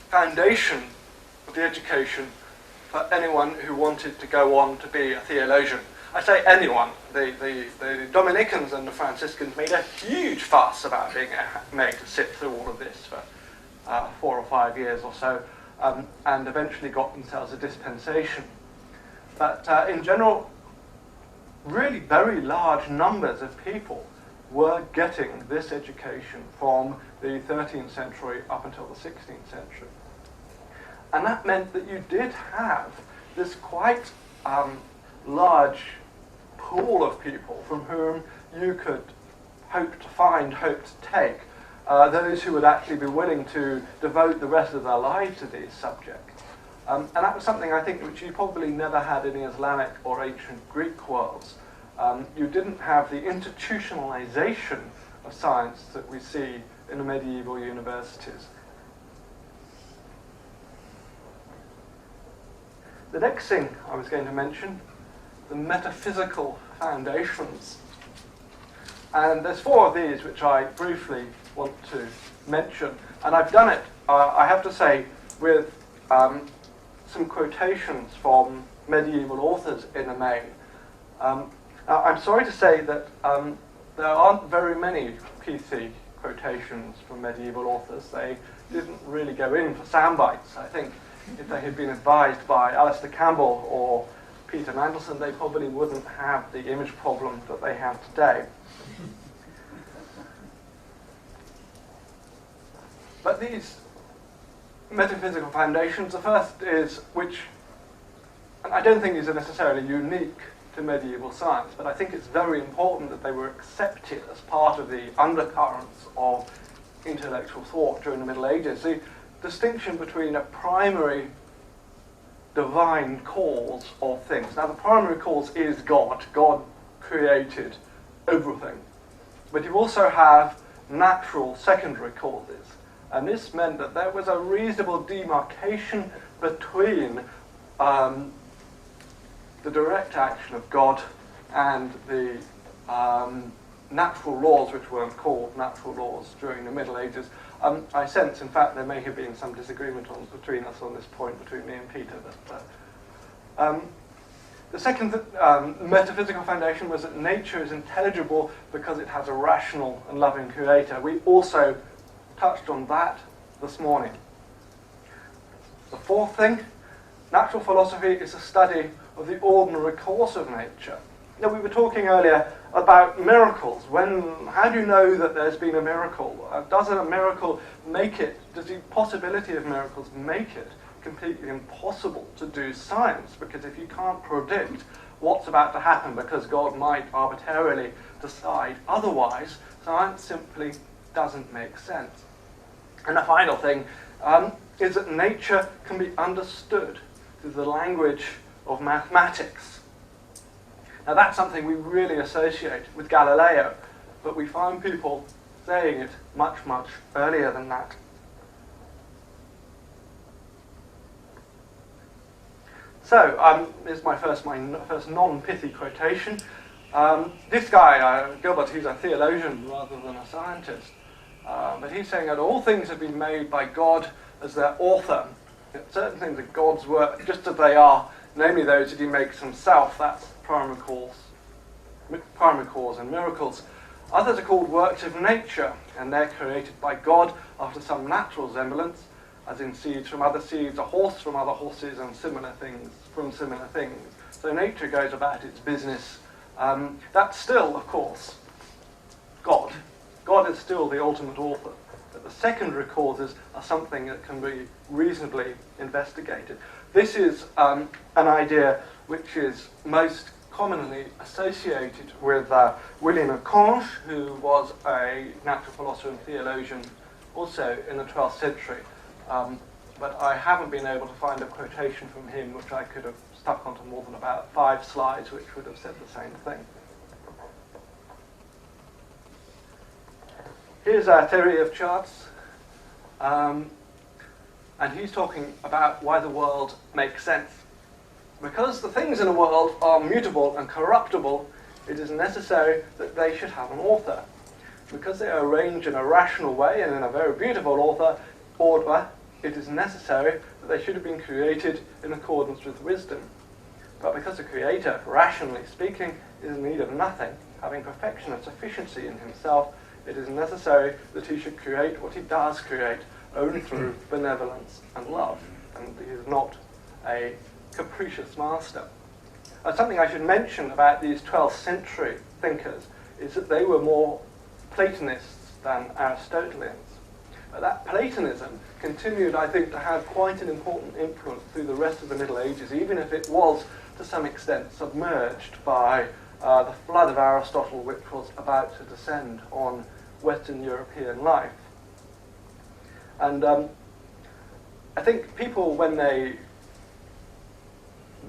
Speaker 3: foundation of the education for anyone who wanted to go on to be a theologian. I say anyone. The Dominicans and the Franciscans made a huge fuss about being made to sit through all of this for 4 or 5 years or so, and eventually got themselves a dispensation. But in general, really very large numbers of people were getting this education from the 13th century up until the 16th century. And that meant that you did have this quite large pool of people from whom you could hope to take those who would actually be willing to devote the rest of their lives to these subjects. And that was something I think which you probably never had in the Islamic or ancient Greek worlds. You didn't have the institutionalization of science that we see in the medieval universities. The next thing I was going to mention, the metaphysical foundations. And there's 4 of these which I briefly want to mention. And I've done it, I have to say, with some quotations from medieval authors in the main. Now, I'm sorry to say that there aren't very many PC quotations from medieval authors. They didn't really go in for sound bites. I think if they had been advised by Alistair Campbell or Peter Mandelson, they probably wouldn't have the image problem that they have today. But these metaphysical foundations, the first is, which I don't think is necessarily unique to medieval science, but I think it's very important that they were accepted as part of the undercurrents of intellectual thought during the Middle Ages. The distinction between a primary divine cause of things. Now, the primary cause is God. God created everything. But you also have natural secondary causes. And this meant that there was a reasonable demarcation between the direct action of God and the natural laws, which weren't called natural laws during the Middle Ages. I sense, in fact, there may have been some disagreement between us on this point, between me and Peter. The second metaphysical foundation was that nature is intelligible because it has a rational and loving creator. We also touched on that this morning. The fourth thing, natural philosophy is a study of the ordinary course of nature. Now, we were talking earlier about miracles. How do you know that there's been a miracle? Does a miracle make it, does the possibility of miracles make it completely impossible to do science? Because if you can't predict what's about to happen because God might arbitrarily decide otherwise, science simply doesn't make sense. And the final thing is that nature can be understood through the language of mathematics. Now, that's something we really associate with Galileo, but we find people saying it much, much earlier than that. So, here's my first non-pithy quotation. This guy, Gilbert, he's a theologian rather than a scientist. But he's saying that all things have been made by God as their author. Certain things are God's work, just as they are, namely those that he makes himself. That's primary cause and miracles. Others are called works of nature, and they're created by God after some natural resemblance, as in seeds from other seeds, a horse from other horses, and similar things from similar things. So nature goes about its business. That's still, of course, God. God is still the ultimate author. But the secondary causes are something that can be reasonably investigated. This is an idea which is most commonly associated with William of Conches, who was a natural philosopher and theologian also in the 12th century. But I haven't been able to find a quotation from him which I could have stuck onto more than about 5 slides which would have said the same thing. Here's our theory of charts. And he's talking about why the world makes sense. Because the things in the world are mutable and corruptible, it is necessary that they should have an author. Because they are arranged in a rational way and in a very beautiful order, it is necessary that they should have been created in accordance with wisdom. But because the Creator, rationally speaking, is in need of nothing, having perfection and sufficiency in himself, it is necessary that he should create what he does create only through benevolence and love. And he is not a capricious master. Something I should mention about these 12th century thinkers is that they were more Platonists than Aristotelians. But that Platonism continued, I think, to have quite an important influence through the rest of the Middle Ages, even if it was, to some extent, submerged by the flood of Aristotle, which was about to descend on Western European life. And I think people, when they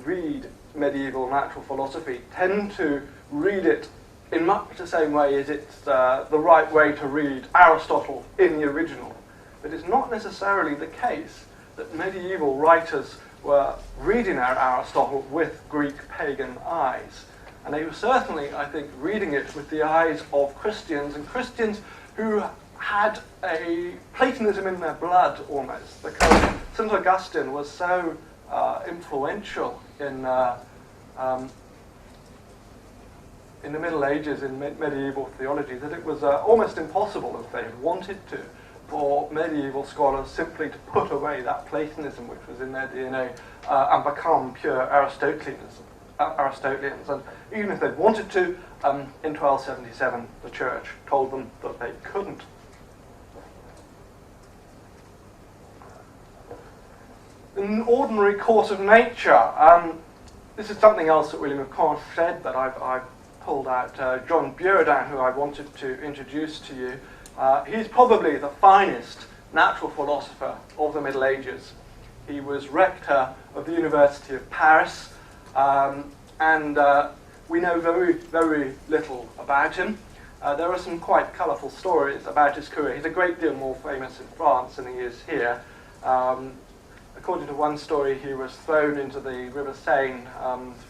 Speaker 3: read medieval natural philosophy, tend to read it in much the same way as it's the right way to read Aristotle in the original. But it's not necessarily the case that medieval writers were reading Aristotle with Greek pagan eyes. And they were certainly, I think, reading it with the eyes of Christians, and Christians who had a Platonism in their blood almost, because St. Augustine was so influential in the Middle Ages in medieval theology that it was almost impossible, if they had wanted to, for medieval scholars simply to put away that Platonism which was in their DNA and become pure Aristotelians. And even if they'd wanted to, in 1277 the church told them that they couldn't. an ordinary course of nature. This is something else that William McConn said, but I've pulled out John Buridan, who I wanted to introduce to you. He's probably the finest natural philosopher of the Middle Ages. He was rector of the University of Paris, and we know very, very little about him. There are some quite colourful stories about his career. He's a great deal more famous in France than he is here. According to one story, he was thrown into the River Seine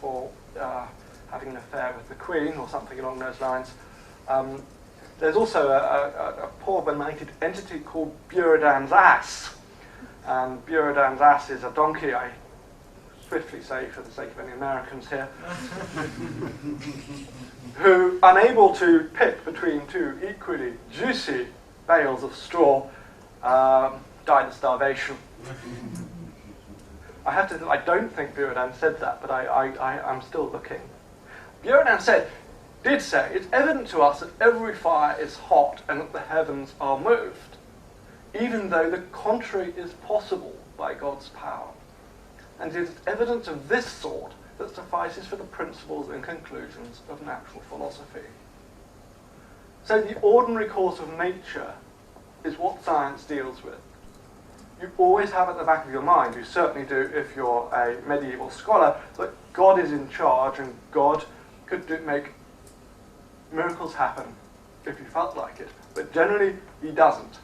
Speaker 3: for having an affair with the Queen, or something along those lines. There's also a poor benighted entity called Buridan's ass. And Buridan's ass is a donkey, I swiftly say for the sake of any Americans here, who, unable to pick between two equally juicy bales of straw, died of starvation. I don't think Buridan said that, but I'm still looking. Buridan did say, it's evident to us that every fire is hot and that the heavens are moved, even though the contrary is possible by God's power. And it is evidence of this sort that suffices for the principles and conclusions of natural philosophy. So the ordinary course of nature is what science deals with. You always have at the back of your mind, you certainly do if you're a medieval scholar, that God is in charge and God could make miracles happen if he felt like it. But generally, he doesn't.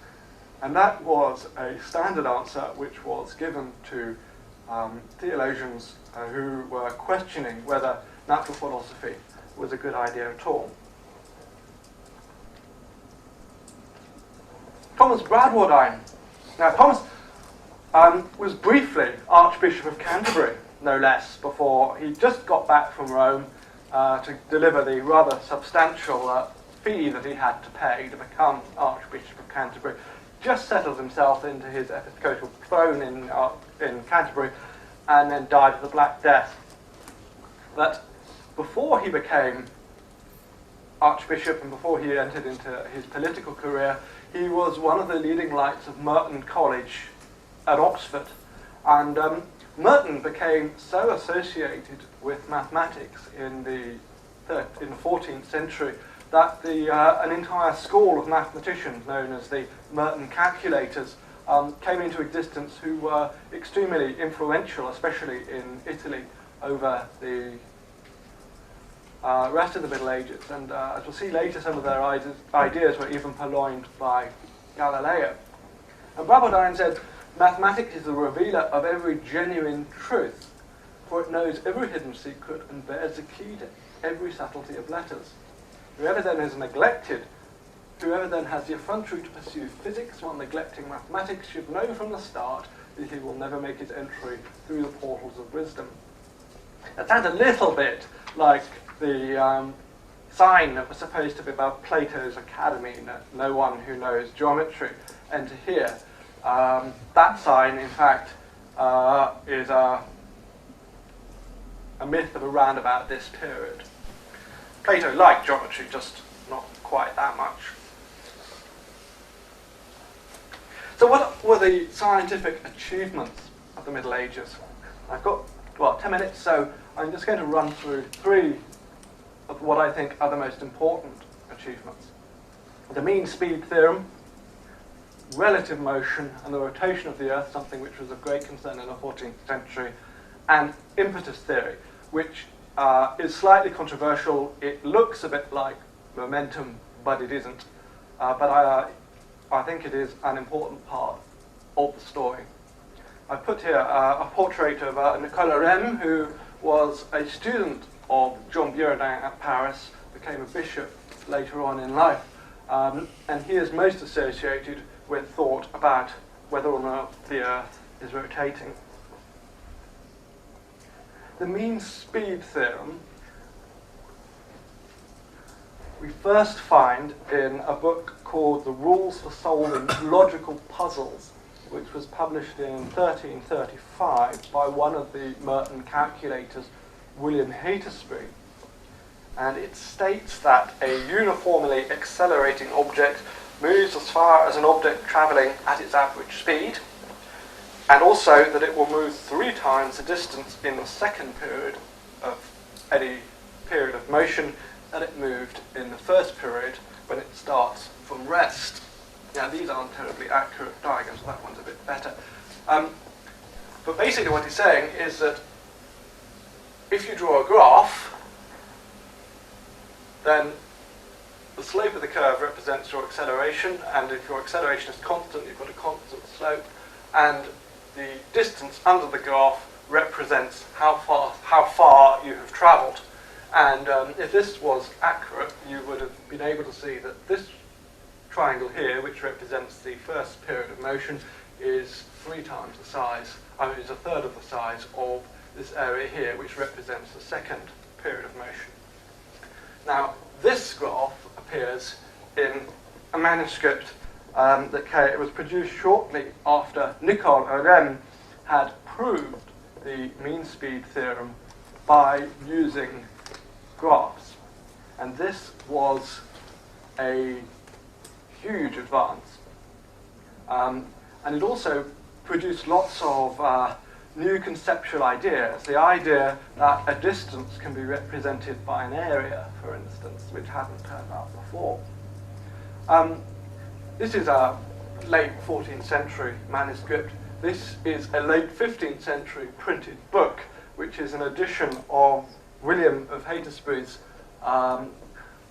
Speaker 3: And that was a standard answer which was given to theologians who were questioning whether natural philosophy was a good idea at all. Thomas Bradwardine. Now, Thomas was briefly Archbishop of Canterbury, no less, before he just got back from Rome to deliver the rather substantial fee that he had to pay to become Archbishop of Canterbury. Just settled himself into his episcopal throne in Canterbury, and then died of the Black Death. But before he became Archbishop and before he entered into his political career, he was one of the leading lights of Merton College at Oxford. And Merton became so associated with mathematics in the 14th century that an entire school of mathematicians known as the Merton calculators came into existence, who were extremely influential, especially in Italy, over the rest of the Middle Ages. And as we'll see later, some of their ideas were even purloined by Galileo. And Bradwardine said, mathematics is the revealer of every genuine truth, for it knows every hidden secret and bears the key to every subtlety of letters. Whoever then has the effrontery to pursue physics while neglecting mathematics should know from the start that he will never make his entry through the portals of wisdom. That sounds a little bit like the sign that was supposed to be above Plato's Academy, that no one who knows geometry enter here. That sign, in fact, is a myth of around about this period. Plato liked geometry, just not quite that much. So what were the scientific achievements of the Middle Ages? I've got, 10 minutes, so I'm just going to run through three of what I think are the most important achievements. The mean speed theorem, relative motion and the rotation of the Earth, something which was of great concern in the 14th century, and impetus theory, which is slightly controversial. It looks a bit like momentum, but it isn't. But I think it is an important part of the story. I've put here a portrait of Nicolas Rem, who was a student of John Buridan at Paris, became a bishop later on in life, and he is most associated with thought about whether or not the Earth is rotating. The mean speed theorem we first find in a book called The Rules for Solving Logical Puzzles, which was published in 1335 by one of the Merton calculators, William Heytesbury. And it states that a uniformly accelerating object moves as far as an object travelling at its average speed, and also that it will move 3 times the distance in the second period of any period of motion that it moved in the first period when it starts from rest. Now these aren't terribly accurate diagrams, that one's a bit better. But basically what he's saying is that if you draw a graph, then the slope of the curve represents your acceleration, and if your acceleration is constant, you've got a constant slope, and the distance under the graph represents how far you have travelled. And if this was accurate, you would have been able to see that this triangle here, which represents the first period of motion, is 3 times the size, is a third of the size of this area here, which represents the second period of motion. Now, this graph appears in a manuscript that was produced shortly after Nicole Orem had proved the mean speed theorem by using graphs. And this was a huge advance. And it also produced lots of new conceptual ideas. The idea that a distance can be represented by an area, for instance, which hadn't turned up before. This is a late 14th century manuscript. This is a late 15th century printed book, which is an edition of William of Heytesbury's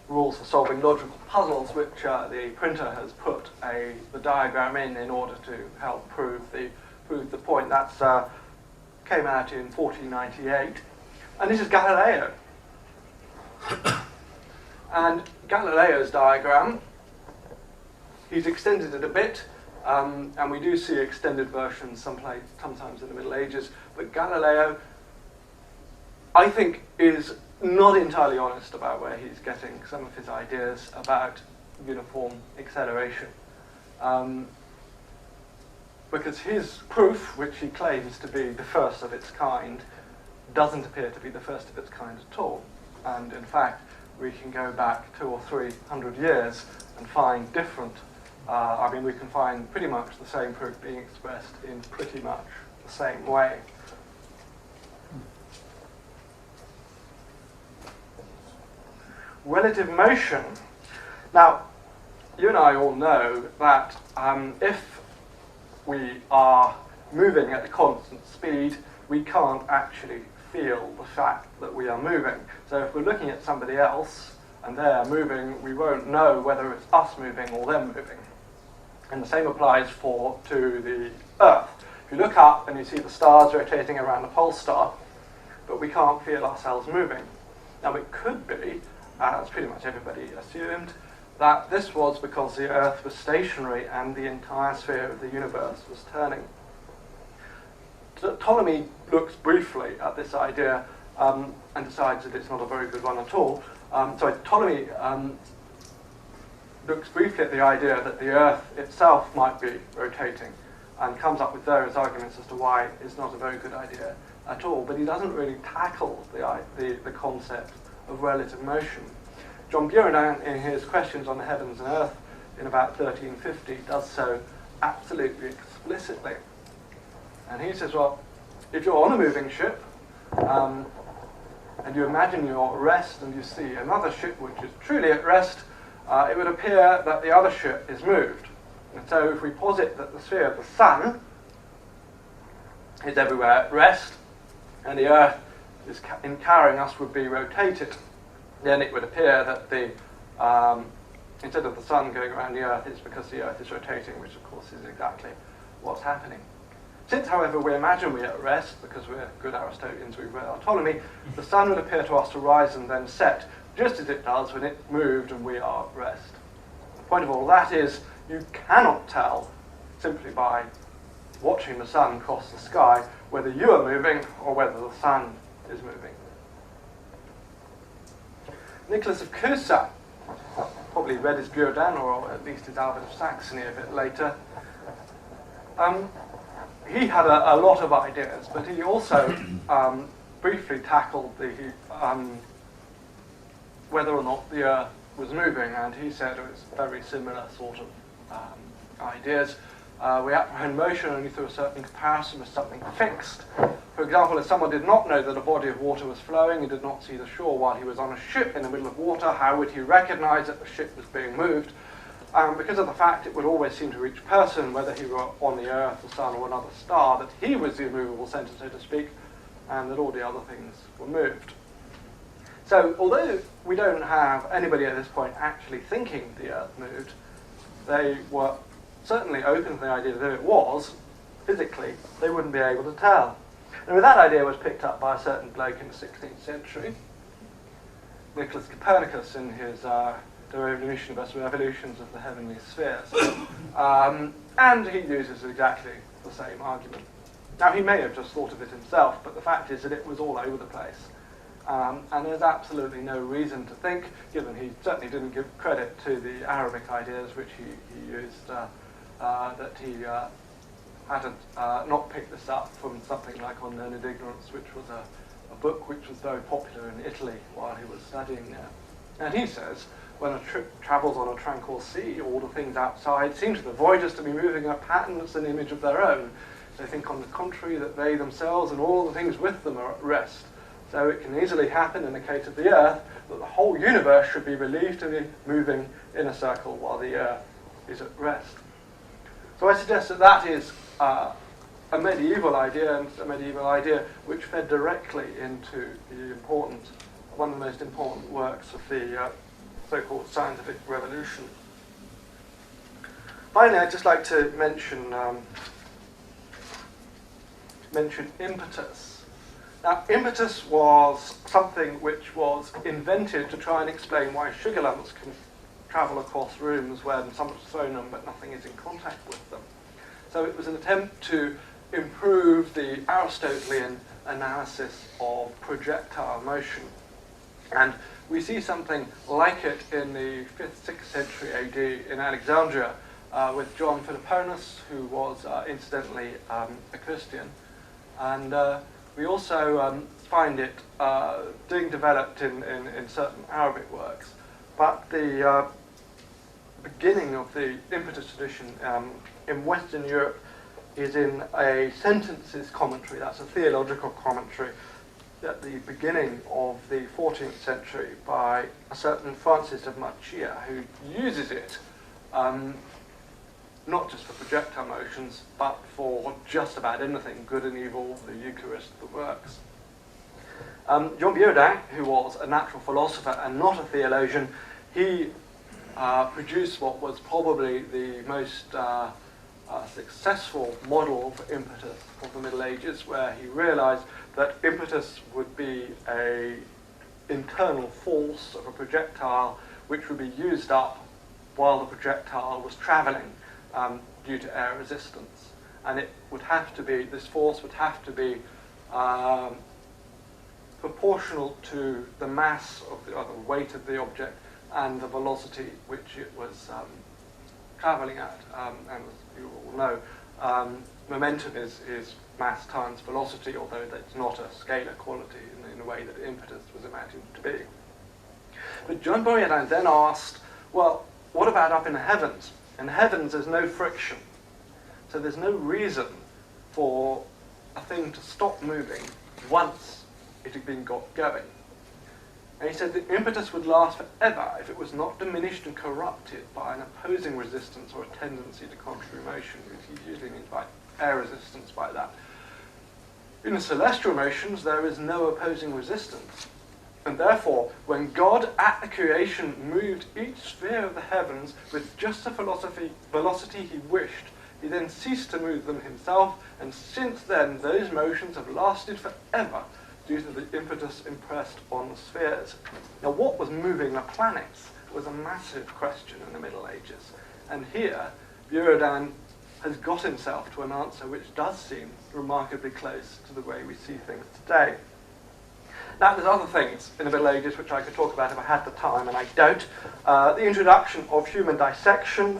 Speaker 3: Rules for Solving Logical Puzzles, which the printer has put the diagram in order to help prove the point. That's came out in 1498. And this is Galileo. And Galileo's diagram, he's extended it a bit, and we do see extended versions sometimes in the Middle Ages, but Galileo, I think, is not entirely honest about where he's getting some of his ideas about uniform acceleration. Because his proof, which he claims to be the first of its kind, doesn't appear to be the first of its kind at all. And in fact, we can go back 200 or 300 years and find different, we can find pretty much the same proof being expressed in pretty much the same way. Relative motion. Now, you and I all know that if we are moving at a constant speed, we can't actually feel the fact that we are moving. So if we're looking at somebody else and they're moving, we won't know whether it's us moving or them moving. And the same applies to the Earth. If you look up and you see the stars rotating around the pole star, but we can't feel ourselves moving. Now it could be, as pretty much everybody assumed, that this was because the Earth was stationary and the entire sphere of the universe was turning. Ptolemy looks briefly at this idea and decides that it's not a very good one at all. Ptolemy looks briefly at the idea that the Earth itself might be rotating and comes up with various arguments as to why it's not a very good idea at all, but he doesn't really tackle the concept of relative motion. John Buridan, in his Questions on the Heavens and Earth in about 1350, does so absolutely explicitly. And he says, well, if you're on a moving ship, and you imagine you're at rest and you see another ship which is truly at rest, it would appear that the other ship is moved. And so if we posit that the sphere of the sun is everywhere at rest, and the Earth in carrying us would be rotated, then it would appear that instead of the sun going around the Earth, it's because the Earth is rotating, which of course is exactly what's happening. Since, however, we imagine we're at rest, because we're good Aristotelians, we've read our Ptolemy, the sun would appear to us to rise and then set, just as it does when it moved and we are at rest. The point of all that is, you cannot tell, simply by watching the sun cross the sky, whether you are moving or whether the sun is moving. Nicholas of Cusa probably read his Buridan, or at least his Albert of Saxony a bit later. He had a lot of ideas, but he also briefly tackled whether or not the Earth was moving, and he said it was very similar sort of ideas. We apprehend motion only through a certain comparison with something fixed. For example, if someone did not know that a body of water was flowing and did not see the shore while he was on a ship in the middle of water, how would he recognize that the ship was being moved? Because of the fact it would always seem to each person, whether he were on the Earth, the Sun, or another star, that he was the immovable centre, so to speak, and that all the other things were moved. So, although we don't have anybody at this point actually thinking the Earth moved, they were certainly open to the idea that if it was, physically, they wouldn't be able to tell. And that idea was picked up by a certain bloke in the 16th century, Nicholas Copernicus, in his De Revolutionibus, Revolutions of the Heavenly Spheres. And he uses exactly the same argument. Now, he may have just thought of it himself, but the fact is that it was all over the place. And there's absolutely no reason to think, given he certainly didn't give credit to the Arabic ideas which he used, that he hadn't not picked this up from something like On Learned Ignorance, which was a book which was very popular in Italy while he was studying there. And he says, when a ship travels on a tranquil sea, all the things outside seem to the voyagers to be moving a pattern that's an image of their own. They think, on the contrary, that they themselves and all the things with them are at rest. So it can easily happen in the case of the Earth that the whole universe should be believed to be moving in a circle while the Earth is at rest. So I suggest that that is a medieval idea, and a medieval idea which fed directly into one of the most important works of the so-called scientific revolution. Finally, I'd just like to mention impetus. Now, impetus was something which was invented to try and explain why sugar lumps can travel across rooms when someone's thrown them but nothing is in contact with them. So it was an attempt to improve the Aristotelian analysis of projectile motion. And we see something like it in the 5th, 6th century AD in Alexandria with John Philoponus, who was incidentally a Christian. And we also find it being developed in certain Arabic works. But the beginning of the impetus tradition in Western Europe is in a sentences commentary, that's a theological commentary, at the beginning of the 14th century by a certain Francis of Machia, who uses it not just for projectile motions, but for just about anything, good and evil, the Eucharist, the works. Jean Baudin, who was a natural philosopher and not a theologian, he produced what was probably the most successful model for impetus of the Middle Ages, where he realized that impetus would be an internal force of a projectile which would be used up while the projectile was traveling due to air resistance. And it would have to be, this force would have to be proportional to the mass of the weight of the object and the velocity which it was traveling at. And as you all know, momentum is mass times velocity, although that's not a scalar quality in the way that impetus was imagined to be. But Jean Baudin then asked, well, what about up in the heavens? In the heavens there's no friction, so there's no reason for a thing to stop moving once it had been got going. And he said that impetus would last forever if it was not diminished and corrupted by an opposing resistance or a tendency to contrary motion. He usually means by air resistance by that. In the celestial motions, there is no opposing resistance. And therefore, when God at the creation moved each sphere of the heavens with just the velocity he wished, he then ceased to move them himself, and since then those motions have lasted forever due to the impetus impressed on the spheres. Now, what was moving the planets was a massive question in the Middle Ages. And here, Baudin has got himself to an answer which does seem remarkably close to the way we see things today. Now, there's other things in the Middle Ages which I could talk about if I had the time, and I don't. The introduction of human dissection,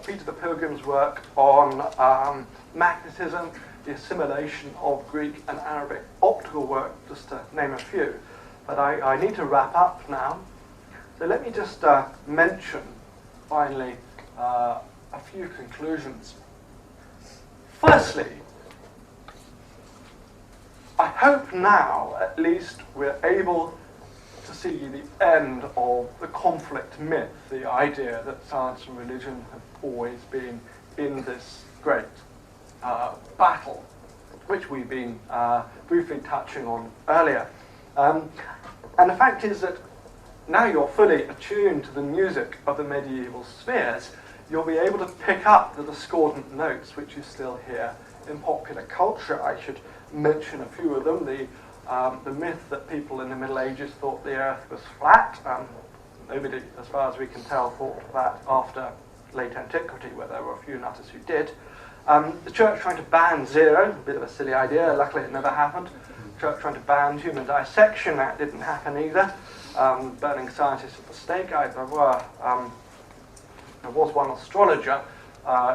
Speaker 3: Peter the Pilgrim's work on magnetism, the assimilation of Greek and Arabic optical work, just to name a few. But I need to wrap up now. So let me just mention, finally, a few conclusions. Firstly, I hope now, at least, we're able to see the end of the conflict myth, the idea that science and religion have always been in this great battle, which we've been briefly touching on earlier. And the fact is that now you're fully attuned to the music of the medieval spheres, you'll be able to pick up the discordant notes which you still hear in popular culture. I should mention a few of them. The myth that people in the Middle Ages thought the earth was flat. Nobody, as far as we can tell, thought that after late antiquity, where there were a few nutters who did. The church trying to ban zero, a bit of a silly idea, luckily it never happened. The church trying to ban human dissection, that didn't happen either. Burning scientists at the stake, there was one astrologer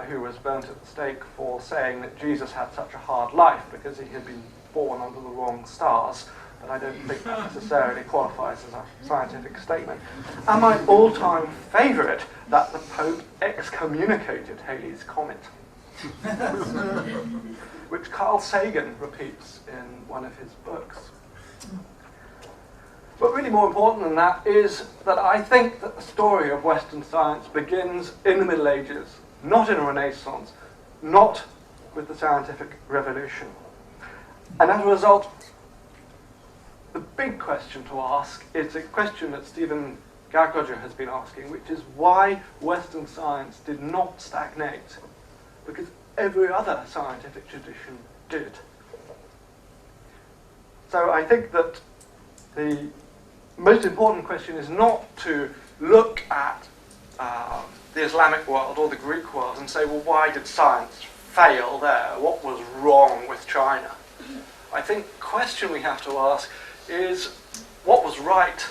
Speaker 3: who was burnt at the stake for saying that Jesus had such a hard life because he had been born under the wrong stars, but I don't think that necessarily qualifies as a scientific statement. And my all-time favourite, that the Pope excommunicated Halley's Comet, which Carl Sagan repeats in one of his books. But really more important than that is that I think that the story of Western science begins in the Middle Ages, not in a Renaissance, not with the scientific revolution. And as a result, the big question to ask is a question that Stephen Gagoja has been asking, which is why Western science did not stagnate, because every other scientific tradition did. So I think that the most important question is not to look at the Islamic world or the Greek world and say, well, why did science fail there? What was wrong with China? I think the question we have to ask is, what was right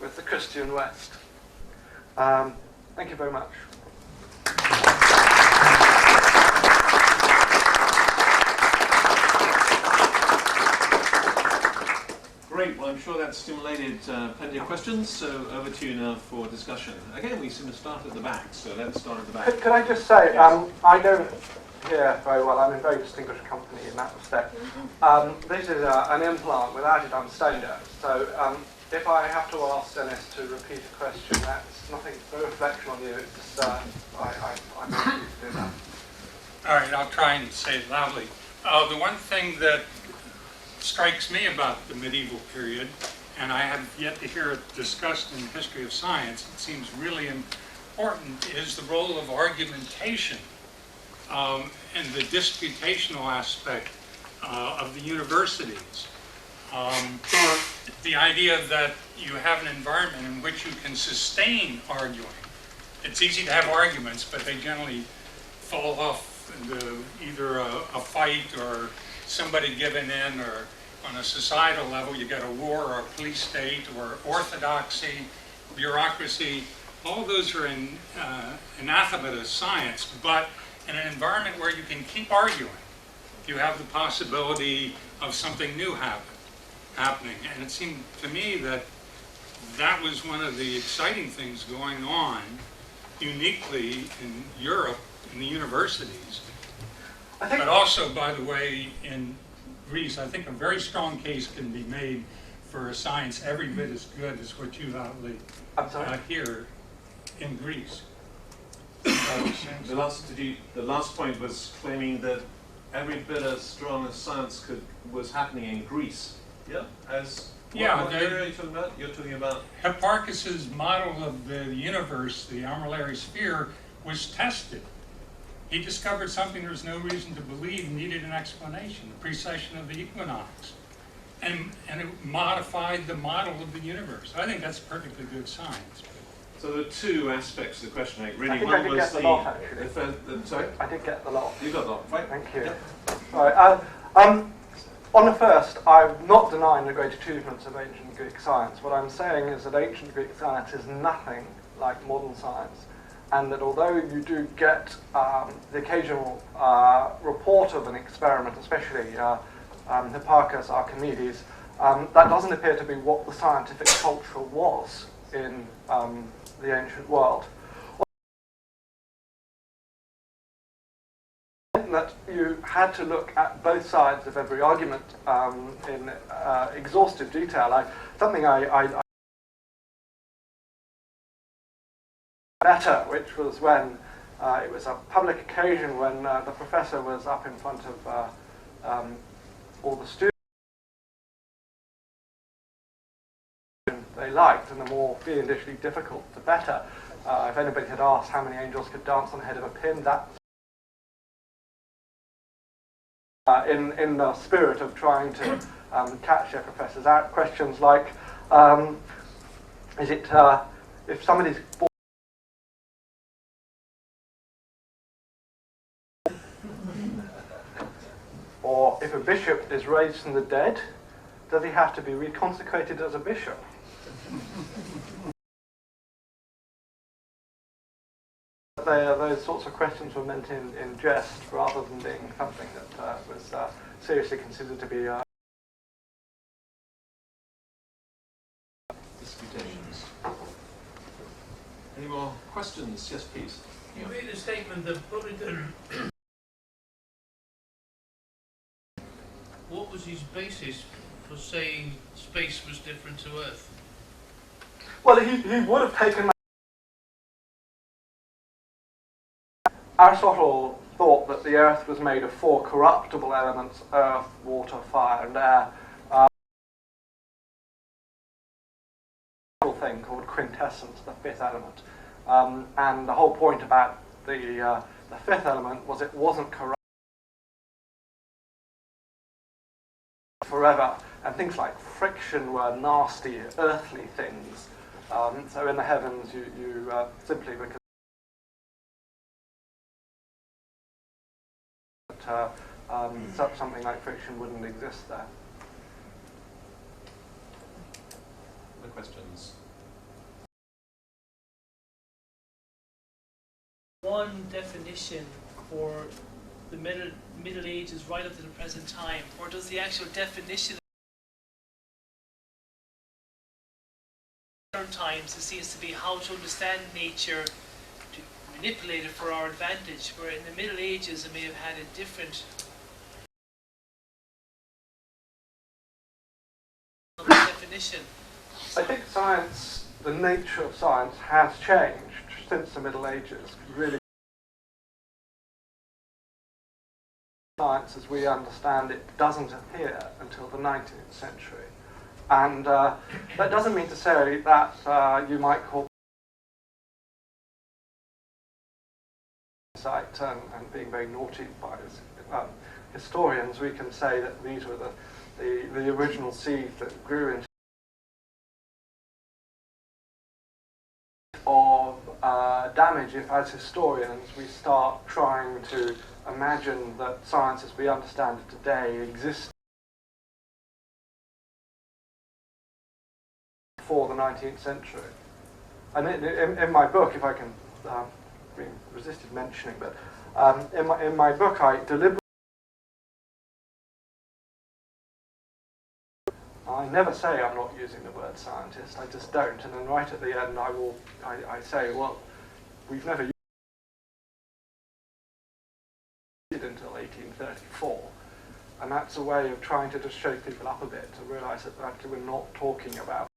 Speaker 3: with the Christian West? Thank you very much.
Speaker 2: Great, well I'm sure that stimulated plenty of questions, so over to you now for discussion. Again, we seem to start at the back, so let's start at the back.
Speaker 3: Could I just say,
Speaker 2: Yes.
Speaker 3: I don't hear very well. I'm in very distinguished company in that respect. This is an implant without it on stereo, so if I have to ask Dennis to repeat a question, that's nothing, no reflection on you, it's just, I'm not used to do that.
Speaker 4: All right, I'll try and say it loudly. The one thing that strikes me about the medieval period, and I have yet to hear it discussed in the history of science, it seems really important, is the role of argumentation and the disputational aspect of the universities. The idea that you have an environment in which you can sustain arguing. It's easy to have arguments, but they generally fall off into either a fight or somebody giving in, or on a societal level you got a war or a police state or orthodoxy, bureaucracy. All those are anathema to science, but in an environment where you can keep arguing, you have the possibility of something new happening. And it seemed to me that that was one of the exciting things going on uniquely in Europe, in the universities. But also, by the way, in Greece, I think a very strong case can be made for a science every bit as good as what you outlined here in Greece.
Speaker 2: The last point was claiming that every bit as strong as science was happening in Greece. Yeah, what area are you talking about? You're talking about
Speaker 4: Hipparchus's model of the universe, the armillary sphere, was tested. He discovered something there was no reason to believe needed an explanation, the precession of the equinox. And it modified the model of the universe. I think that's perfectly good science.
Speaker 2: So there are two aspects of the question. Really,
Speaker 3: I think
Speaker 2: one
Speaker 3: I did
Speaker 2: was
Speaker 3: get the lot, actually.
Speaker 2: sorry,
Speaker 3: I did get the lot.
Speaker 2: you got that right.
Speaker 3: Thank you.
Speaker 2: Yeah.
Speaker 3: All right. On the first, I'm not denying the great achievements of ancient Greek science. What I'm saying is that ancient Greek science is nothing like modern science, and that although you do get the occasional report of an experiment, especially Hipparchus, Archimedes, that doesn't appear to be what the scientific culture was in the ancient world. you had to look at both sides of every argument in exhaustive detail. Something I better, which was when it was a public occasion when the professor was up in front of all the students they liked, and the more fiendishly difficult, the better. If anybody had asked how many angels could dance on the head of a pin, that in the spirit of trying to catch their professors out, questions like, is it if somebody's born or if a bishop is raised from the dead, does he have to be reconsecrated as a bishop? Those sorts of questions were meant in jest rather than being something that was seriously considered to be
Speaker 2: disputations. Any more questions? Yes, please.
Speaker 5: You made a statement that Puritan. What was his basis for saying space was different to Earth?
Speaker 3: Well, he would have taken Aristotle thought that the Earth was made of four corruptible elements: earth, water, fire, and air. A thing called quintessence, the fifth element. And the whole point about the fifth element was it wasn't corrupt forever, and things like friction were nasty, earthly things. So in the heavens, you simply because something like friction wouldn't exist there.
Speaker 2: Other questions?
Speaker 6: One definition for the Middle Ages right up to the present time, or does the actual definition of modern times, it seems to be how to understand nature, to manipulate it for our advantage, where in the Middle Ages it may have had a different definition.
Speaker 3: I think science, the nature of science, has changed since the Middle Ages. Really, science as we understand it doesn't appear until the 19th century. And that doesn't mean to say that you might call insight and being very naughty by historians. We can say that these were the original seeds that grew into of damage if, as historians, we start trying to imagine that science as we understand it today exists before the 19th century. And in my book, if I can, being resisted mentioning, but in my book I deliberately, I never say I'm not using the word scientist, I just don't, and then right at the end I say, well, we've never used it until 1834, and that's a way of trying to just shake people up a bit, to realise that actually we're not talking about.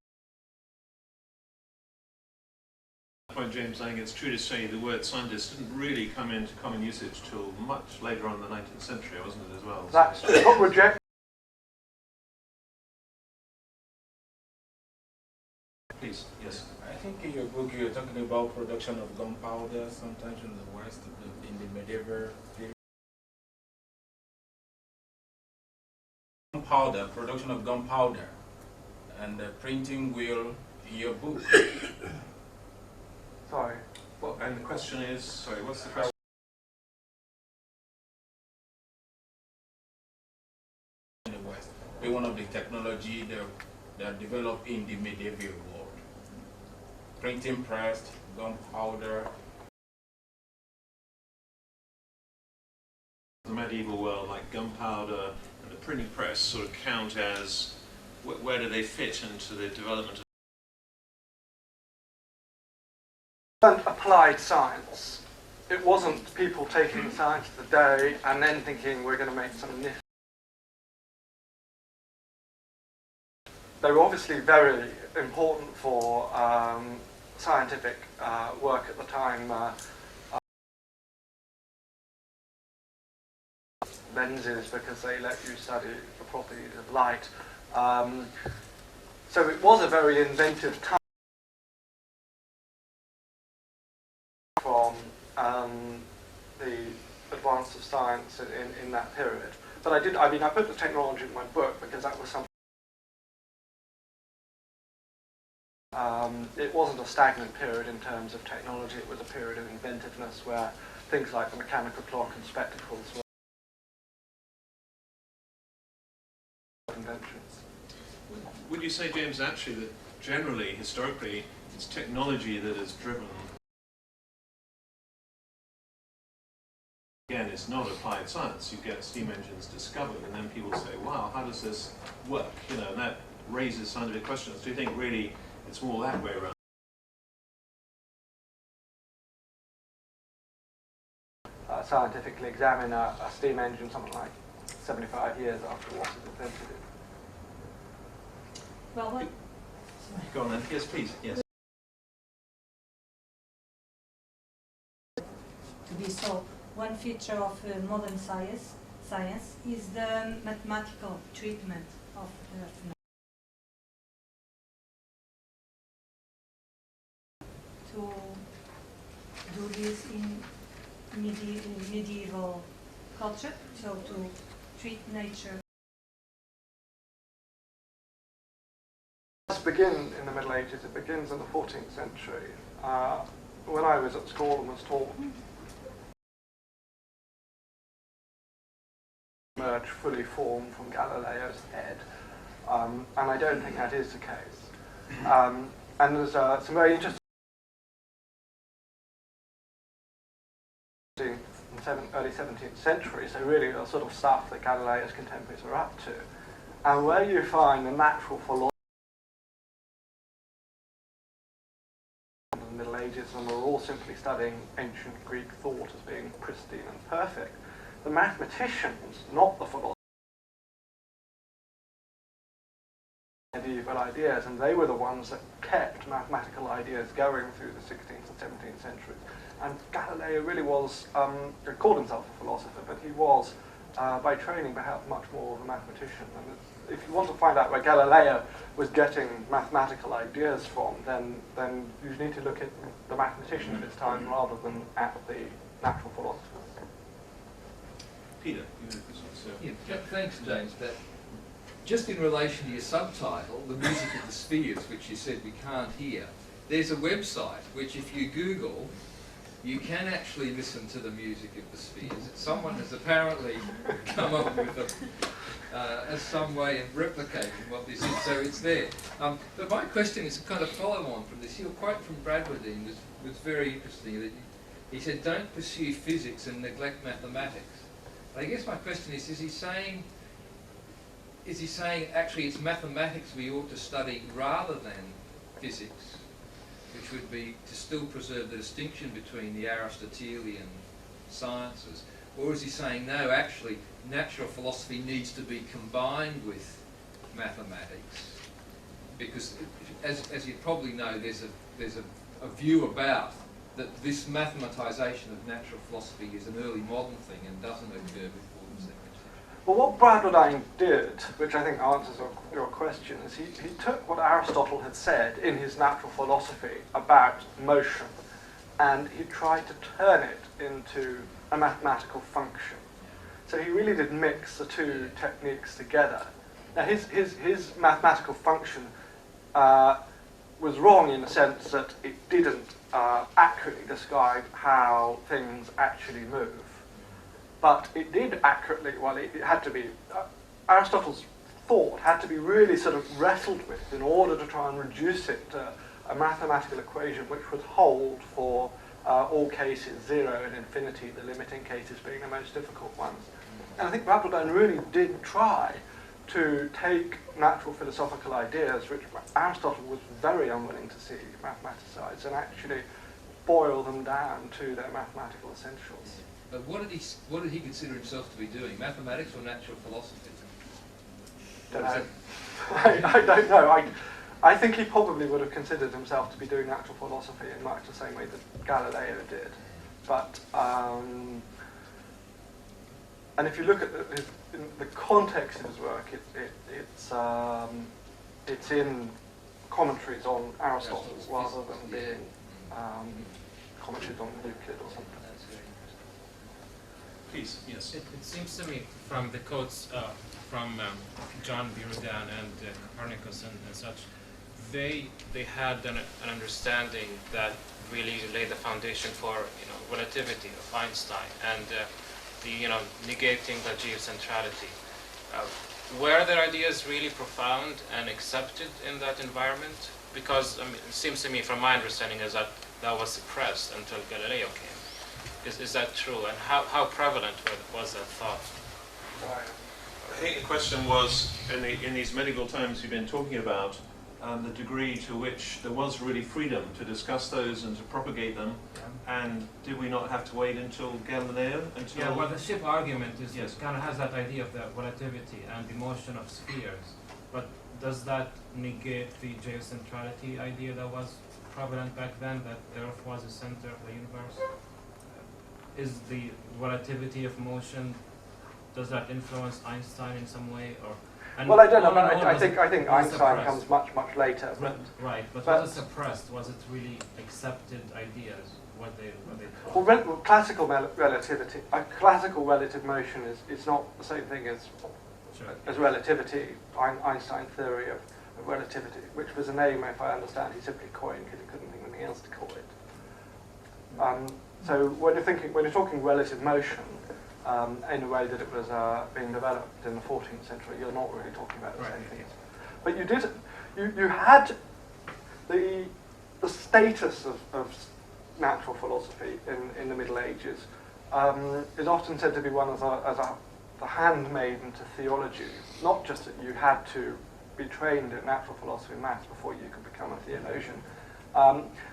Speaker 2: Point James saying it's true to say the word scientist didn't really come into common usage till much later on in the 19th century, wasn't it, as well?
Speaker 3: That's true, but reject.
Speaker 2: Please, yes.
Speaker 7: I think in your book you're talking about production of gunpowder sometimes in the West, in the medieval period. Production of gunpowder, and the printing wheel in your book.
Speaker 3: Sorry.
Speaker 2: Well, and the question is, sorry, what's the question?
Speaker 7: In the West, be one of the technology that developed in the medieval world. Printing press, gunpowder.
Speaker 2: The medieval world, like gunpowder and the printing press, sort of count as, where do they fit into the development of
Speaker 3: Applied science. it wasn't people taking the science of the day and then thinking we're going to make some nifty. They were obviously very important for scientific work at the time. Lenses, because they let you study the properties of light. So it was a very inventive time from the advance of science in that period. But I put the technology in my book because that was something. It wasn't a stagnant period in terms of technology, it was a period of inventiveness where things like the mechanical clock and spectacles were inventions.
Speaker 2: Would you say, James, actually that generally, historically, it's technology that has driven? Again, it's not applied science. You get steam engines discovered, and then people say, wow, how does this work? You know, and that raises scientific questions. Do you think really it's more that way around?
Speaker 3: Scientifically examine a steam engine something like 75 years after Watt has invented it.
Speaker 8: Well, what?
Speaker 2: Go on then. Yes, please. Yes.
Speaker 8: To be so, one feature of modern science is the mathematical treatment of the phenomena. To do this in medieval culture, so to treat nature.
Speaker 3: It begins in the Middle Ages. It begins in the 14th century. When I was at school and was taught emerge fully formed from Galileo's head, and I don't think that is the case. And there's some very interesting in the early 17th century, so really the sort of stuff that Galileo's contemporaries were up to. And where you find the natural philosophy in the Middle Ages, and we're all simply studying ancient Greek thought as being pristine and perfect, the mathematicians, not the philosophers, medieval ideas, and they were the ones that kept mathematical ideas going through the 16th and 17th centuries. And Galileo really was, he called himself a philosopher, but he was, by training, perhaps much more of a mathematician. And if you want to find out where Galileo was getting mathematical ideas from, then you need to look at the mathematician of his time rather than at the natural philosophers.
Speaker 2: Peter,
Speaker 9: thanks, James. That just in relation to your subtitle, The Music of the Spheres, which you said we can't hear, there's a website which, if you Google, you can actually listen to the music of the spheres. Someone has apparently come up with as some way of replicating what this is, so it's there. But my question is a kind of follow-on from this. Your quote from Bradwardine was very interesting. He said, "Don't pursue physics and neglect mathematics." I guess my question is he saying actually it's mathematics we ought to study rather than physics, which would be to still preserve the distinction between the Aristotelian sciences? Or is he saying, no, actually, natural philosophy needs to be combined with mathematics? Because, as you probably know, there's a view about that this mathematisation of natural philosophy is an early modern thing and doesn't occur before the 2nd century.
Speaker 3: Well, what Bradwardine did, which I think answers your question, is he took what Aristotle had said in his natural philosophy about motion, and he tried to turn it into a mathematical function. So he really did mix the two techniques together. Now his mathematical function was wrong in the sense that it didn't accurately describe how things actually move. But it did accurately, well, it had to be, Aristotle's thought had to be really sort of wrestled with in order to try and reduce it to a mathematical equation which would hold for all cases, 0 and infinity, the limiting cases being the most difficult ones. And I think Bradwardine really did try to take natural philosophical ideas, which Aristotle was very unwilling to see mathematicized, and actually boil them down to their mathematical essentials.
Speaker 9: But what did he consider himself to be doing? Mathematics or natural philosophy?
Speaker 3: Don't know. I don't know. I think he probably would have considered himself to be doing natural philosophy in much the same way that Galileo did. But and if you look at the context of his work, it's in commentaries on Aristotle rather than being commentaries on Euclid or something.
Speaker 2: Please, yes.
Speaker 10: It seems to me from the quotes from John Buridan and Copernicus and such, they had an understanding that really laid the foundation for relativity of Einstein and the negating the geocentrality. Were their ideas really profound and accepted in that environment? Because it seems to me, from my understanding, is that was suppressed until Galileo came. Is that true? And how prevalent was that thought?
Speaker 2: I think the question was, in these medieval times you've been talking about, the degree to which there was really freedom to discuss those and to propagate them, and did we not have to wait until Galileo?
Speaker 10: Yeah, well, the ship argument is kind of has that idea of the relativity and the motion of spheres, but does that negate the geocentrality idea that was prevalent back then, that Earth was the center of the universe? Is the relativity of motion, does that influence Einstein in some way, or?
Speaker 3: Well, I don't know, but I think Einstein comes much later. But
Speaker 10: right, but was it suppressed? Was it really accepted ideas? What they thought?
Speaker 3: Well, classical relativity, classical relative motion is not the same thing as relativity. Einstein's theory of relativity, which was a name, if I understand, he simply coined because he couldn't think of anything else to call it. So when you're talking relative motion, in a way that it was being developed in the 14th century, you're not really talking about the same things. But you had the status of natural philosophy in the Middle Ages is often said to be one as the handmaiden to theology. Not just that you had to be trained in natural philosophy and maths before you could become a theologian,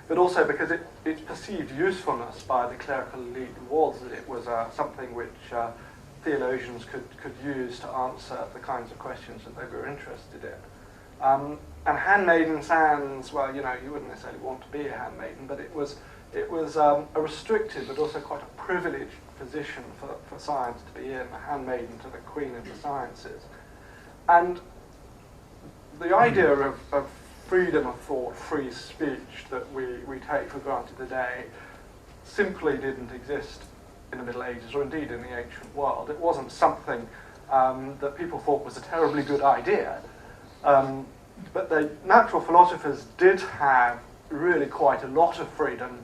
Speaker 3: but also because its perceived usefulness by the clerical elite was that it was something which theologians could use to answer the kinds of questions that they were interested in. And handmaiden sounds, well, you wouldn't necessarily want to be a handmaiden, but it was a restricted but also quite a privileged position for science to be in, a handmaiden to the queen of the sciences. And the idea of freedom of thought, free speech that we take for granted today simply didn't exist in the Middle Ages, or indeed in the ancient world. It wasn't something that people thought was a terribly good idea. But the natural philosophers did have really quite a lot of freedom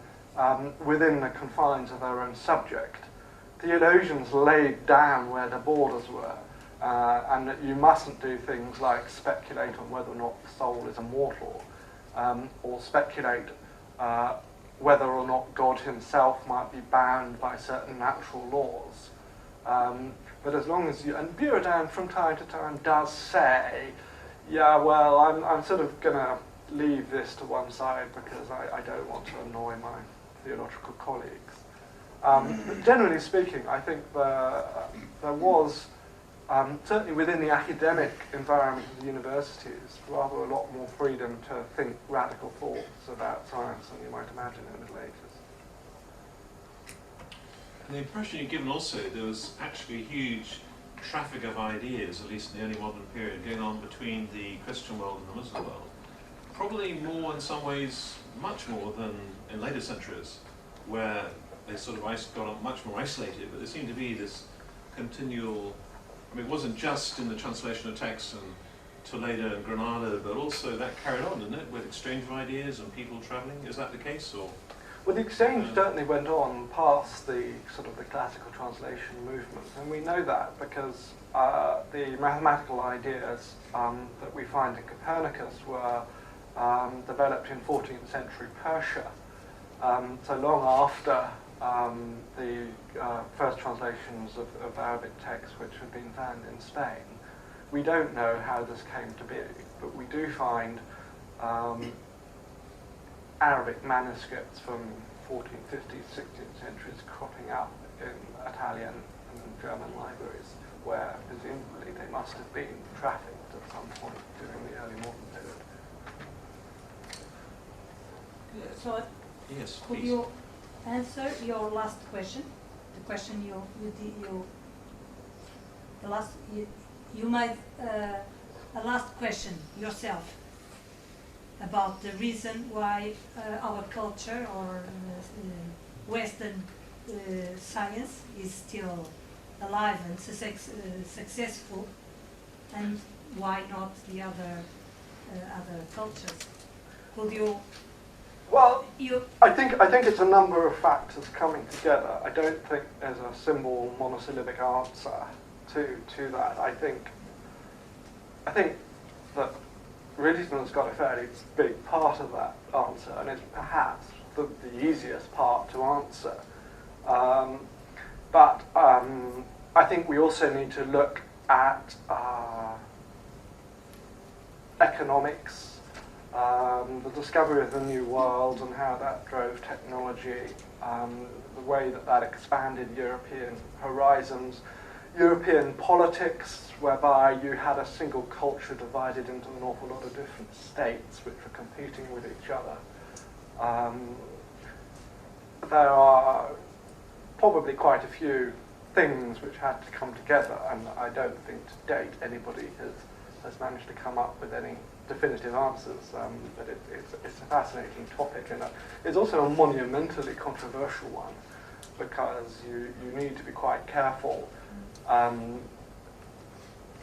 Speaker 3: within the confines of their own subject. Theologians laid down where the borders were, and that you mustn't do things like speculate on whether or not the soul is immortal, or speculate whether or not God himself might be bound by certain natural laws. But as long as and Buridan from time to time does say, yeah, well, I'm sort of going to leave this to one side because I don't want to annoy my theological colleagues. But generally speaking, I think there was, certainly within the academic environment of the universities, rather a lot more freedom to think radical thoughts about science than you might imagine in the Middle Ages.
Speaker 2: And the impression you're given also, there was actually a huge traffic of ideas, at least in the early modern period, going on between the Christian world and the Muslim world. Probably more in some ways, much more than in later centuries, where they sort of got much more isolated, but there seemed to be this continual, it wasn't just in the translation of texts and Toledo and Granada, but also that carried on, didn't it, with exchange of ideas and people travelling? Is that the case, or?
Speaker 3: Well, the exchange certainly went on past the sort of the classical translation movement, and we know that because the mathematical ideas that we find in Copernicus were developed in 14th century Persia, so long after the first translations of Arabic texts which had been found in Spain. We don't know how this came to be, but we do find Arabic manuscripts from 14th, 15th, 16th centuries cropping up in Italian and German libraries, where presumably they must have been trafficked at some point during the early modern period.
Speaker 8: So,
Speaker 2: Yes,
Speaker 8: could
Speaker 2: please.
Speaker 8: you answer your last question? The question you made a last question yourself about the reason why our culture or Western science is still alive and successful, and why not the other cultures? Could you?
Speaker 3: Well, I think it's a number of factors coming together. I don't think there's a simple monosyllabic answer to that. I think that religion has got a fairly big part of that answer, and it's perhaps the easiest part to answer. But I think we also need to look at economics, the discovery of the New World and how that drove technology, the way that expanded European horizons, European politics, whereby you had a single culture divided into an awful lot of different states which were competing with each other. There are probably quite a few things which had to come together, and I don't think to date anybody has managed to come up with any definitive answers, but it's a fascinating topic, and it's also a monumentally controversial one, because you need to be quite careful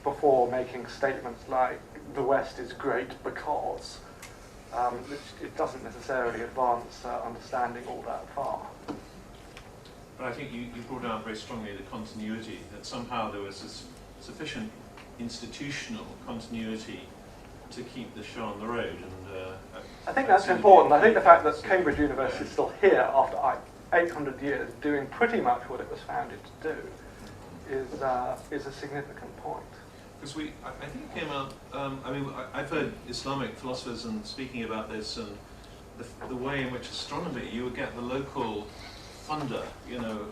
Speaker 3: before making statements like the West is great because, which it doesn't necessarily advance understanding all that far.
Speaker 2: But I think you brought out very strongly the continuity, that somehow there was this sufficient institutional continuity to keep the show on the road. And
Speaker 3: I think that's important. I think the fact that Cambridge University is still here after 800 years doing pretty much what it was founded to do is a significant point.
Speaker 2: Because I think it came out, I've heard Islamic philosophers and speaking about this, and the way in which astronomy, you would get the local funder,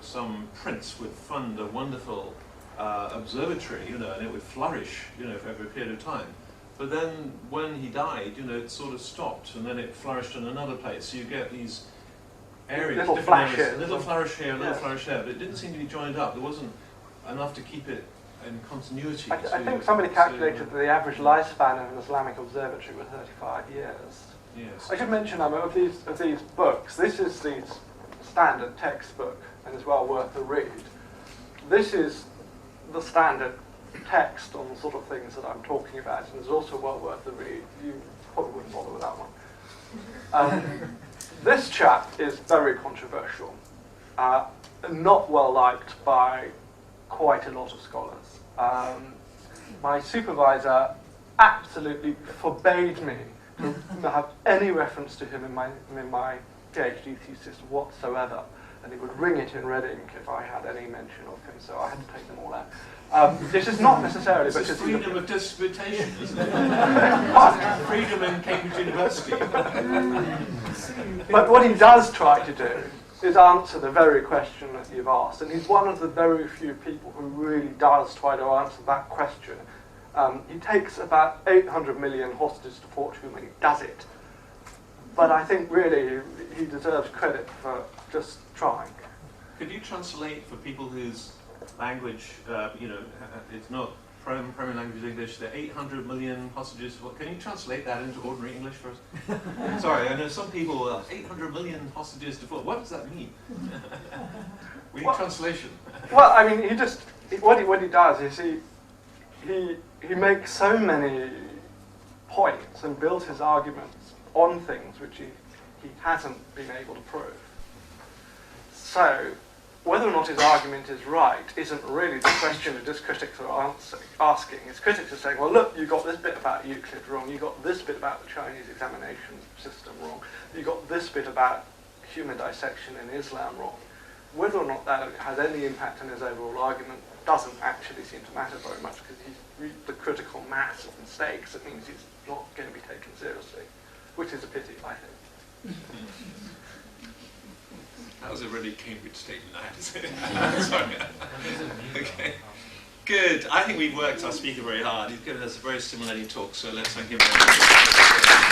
Speaker 2: some prince would fund a wonderful observatory, and it would flourish, for over a period of time. But then when he died, it sort of stopped, and then it flourished in another place. So you get these areas,
Speaker 3: little
Speaker 2: different
Speaker 3: flash
Speaker 2: areas,
Speaker 3: here,
Speaker 2: a little flourish here, a little
Speaker 3: yes.
Speaker 2: flourish there, but it didn't seem to be joined up. There wasn't enough to keep it in continuity.
Speaker 3: I think somebody calculated that the average lifespan of an Islamic observatory was 35 years.
Speaker 2: Yes.
Speaker 3: I should mention, of these books, this is the standard textbook, and is well worth a read. This is the standard text on the sort of things that I'm talking about, and is also well worth a read. You probably wouldn't bother with that one. This chap is very controversial, not well liked by quite a lot of scholars. My supervisor absolutely forbade me to have any reference to him in my PhD thesis whatsoever, and he would ring it in red ink if I had any mention of him, so I had to take them all out. This is not necessarily
Speaker 2: because
Speaker 3: because
Speaker 2: freedom of disputation, isn't it? Freedom in Cambridge University.
Speaker 3: But what he does try to do is answer the very question that you've asked, and he's one of the very few people who really does try to answer that question. He takes about 800 million hostages to fortune when he does it, but I think really he deserves credit for just trying.
Speaker 2: Could you translate for people whose language, it's not primary language English, there are 800 million hostages? Can you translate that into ordinary English for us? Sorry, I know some people, 800 million hostages to what does that mean? We need translation.
Speaker 3: Well, I mean, what he does is he makes so many points and builds his arguments on things which he hasn't been able to prove. So, whether or not his argument is right isn't really the question that his critics are asking. His critics are saying, well, look, you got this bit about Euclid wrong, you got this bit about the Chinese examination system wrong, you got this bit about human dissection in Islam wrong. Whether or not that has any impact on his overall argument doesn't actually seem to matter very much, because he's reached the critical mass of mistakes. It means he's not going to be taken seriously, which is a pity, I think.
Speaker 2: That was a really Cambridge statement, I have to say. Sorry. Okay. Good. I think we've worked our speaker very hard. He's given us a very stimulating talk, so let's thank him very much.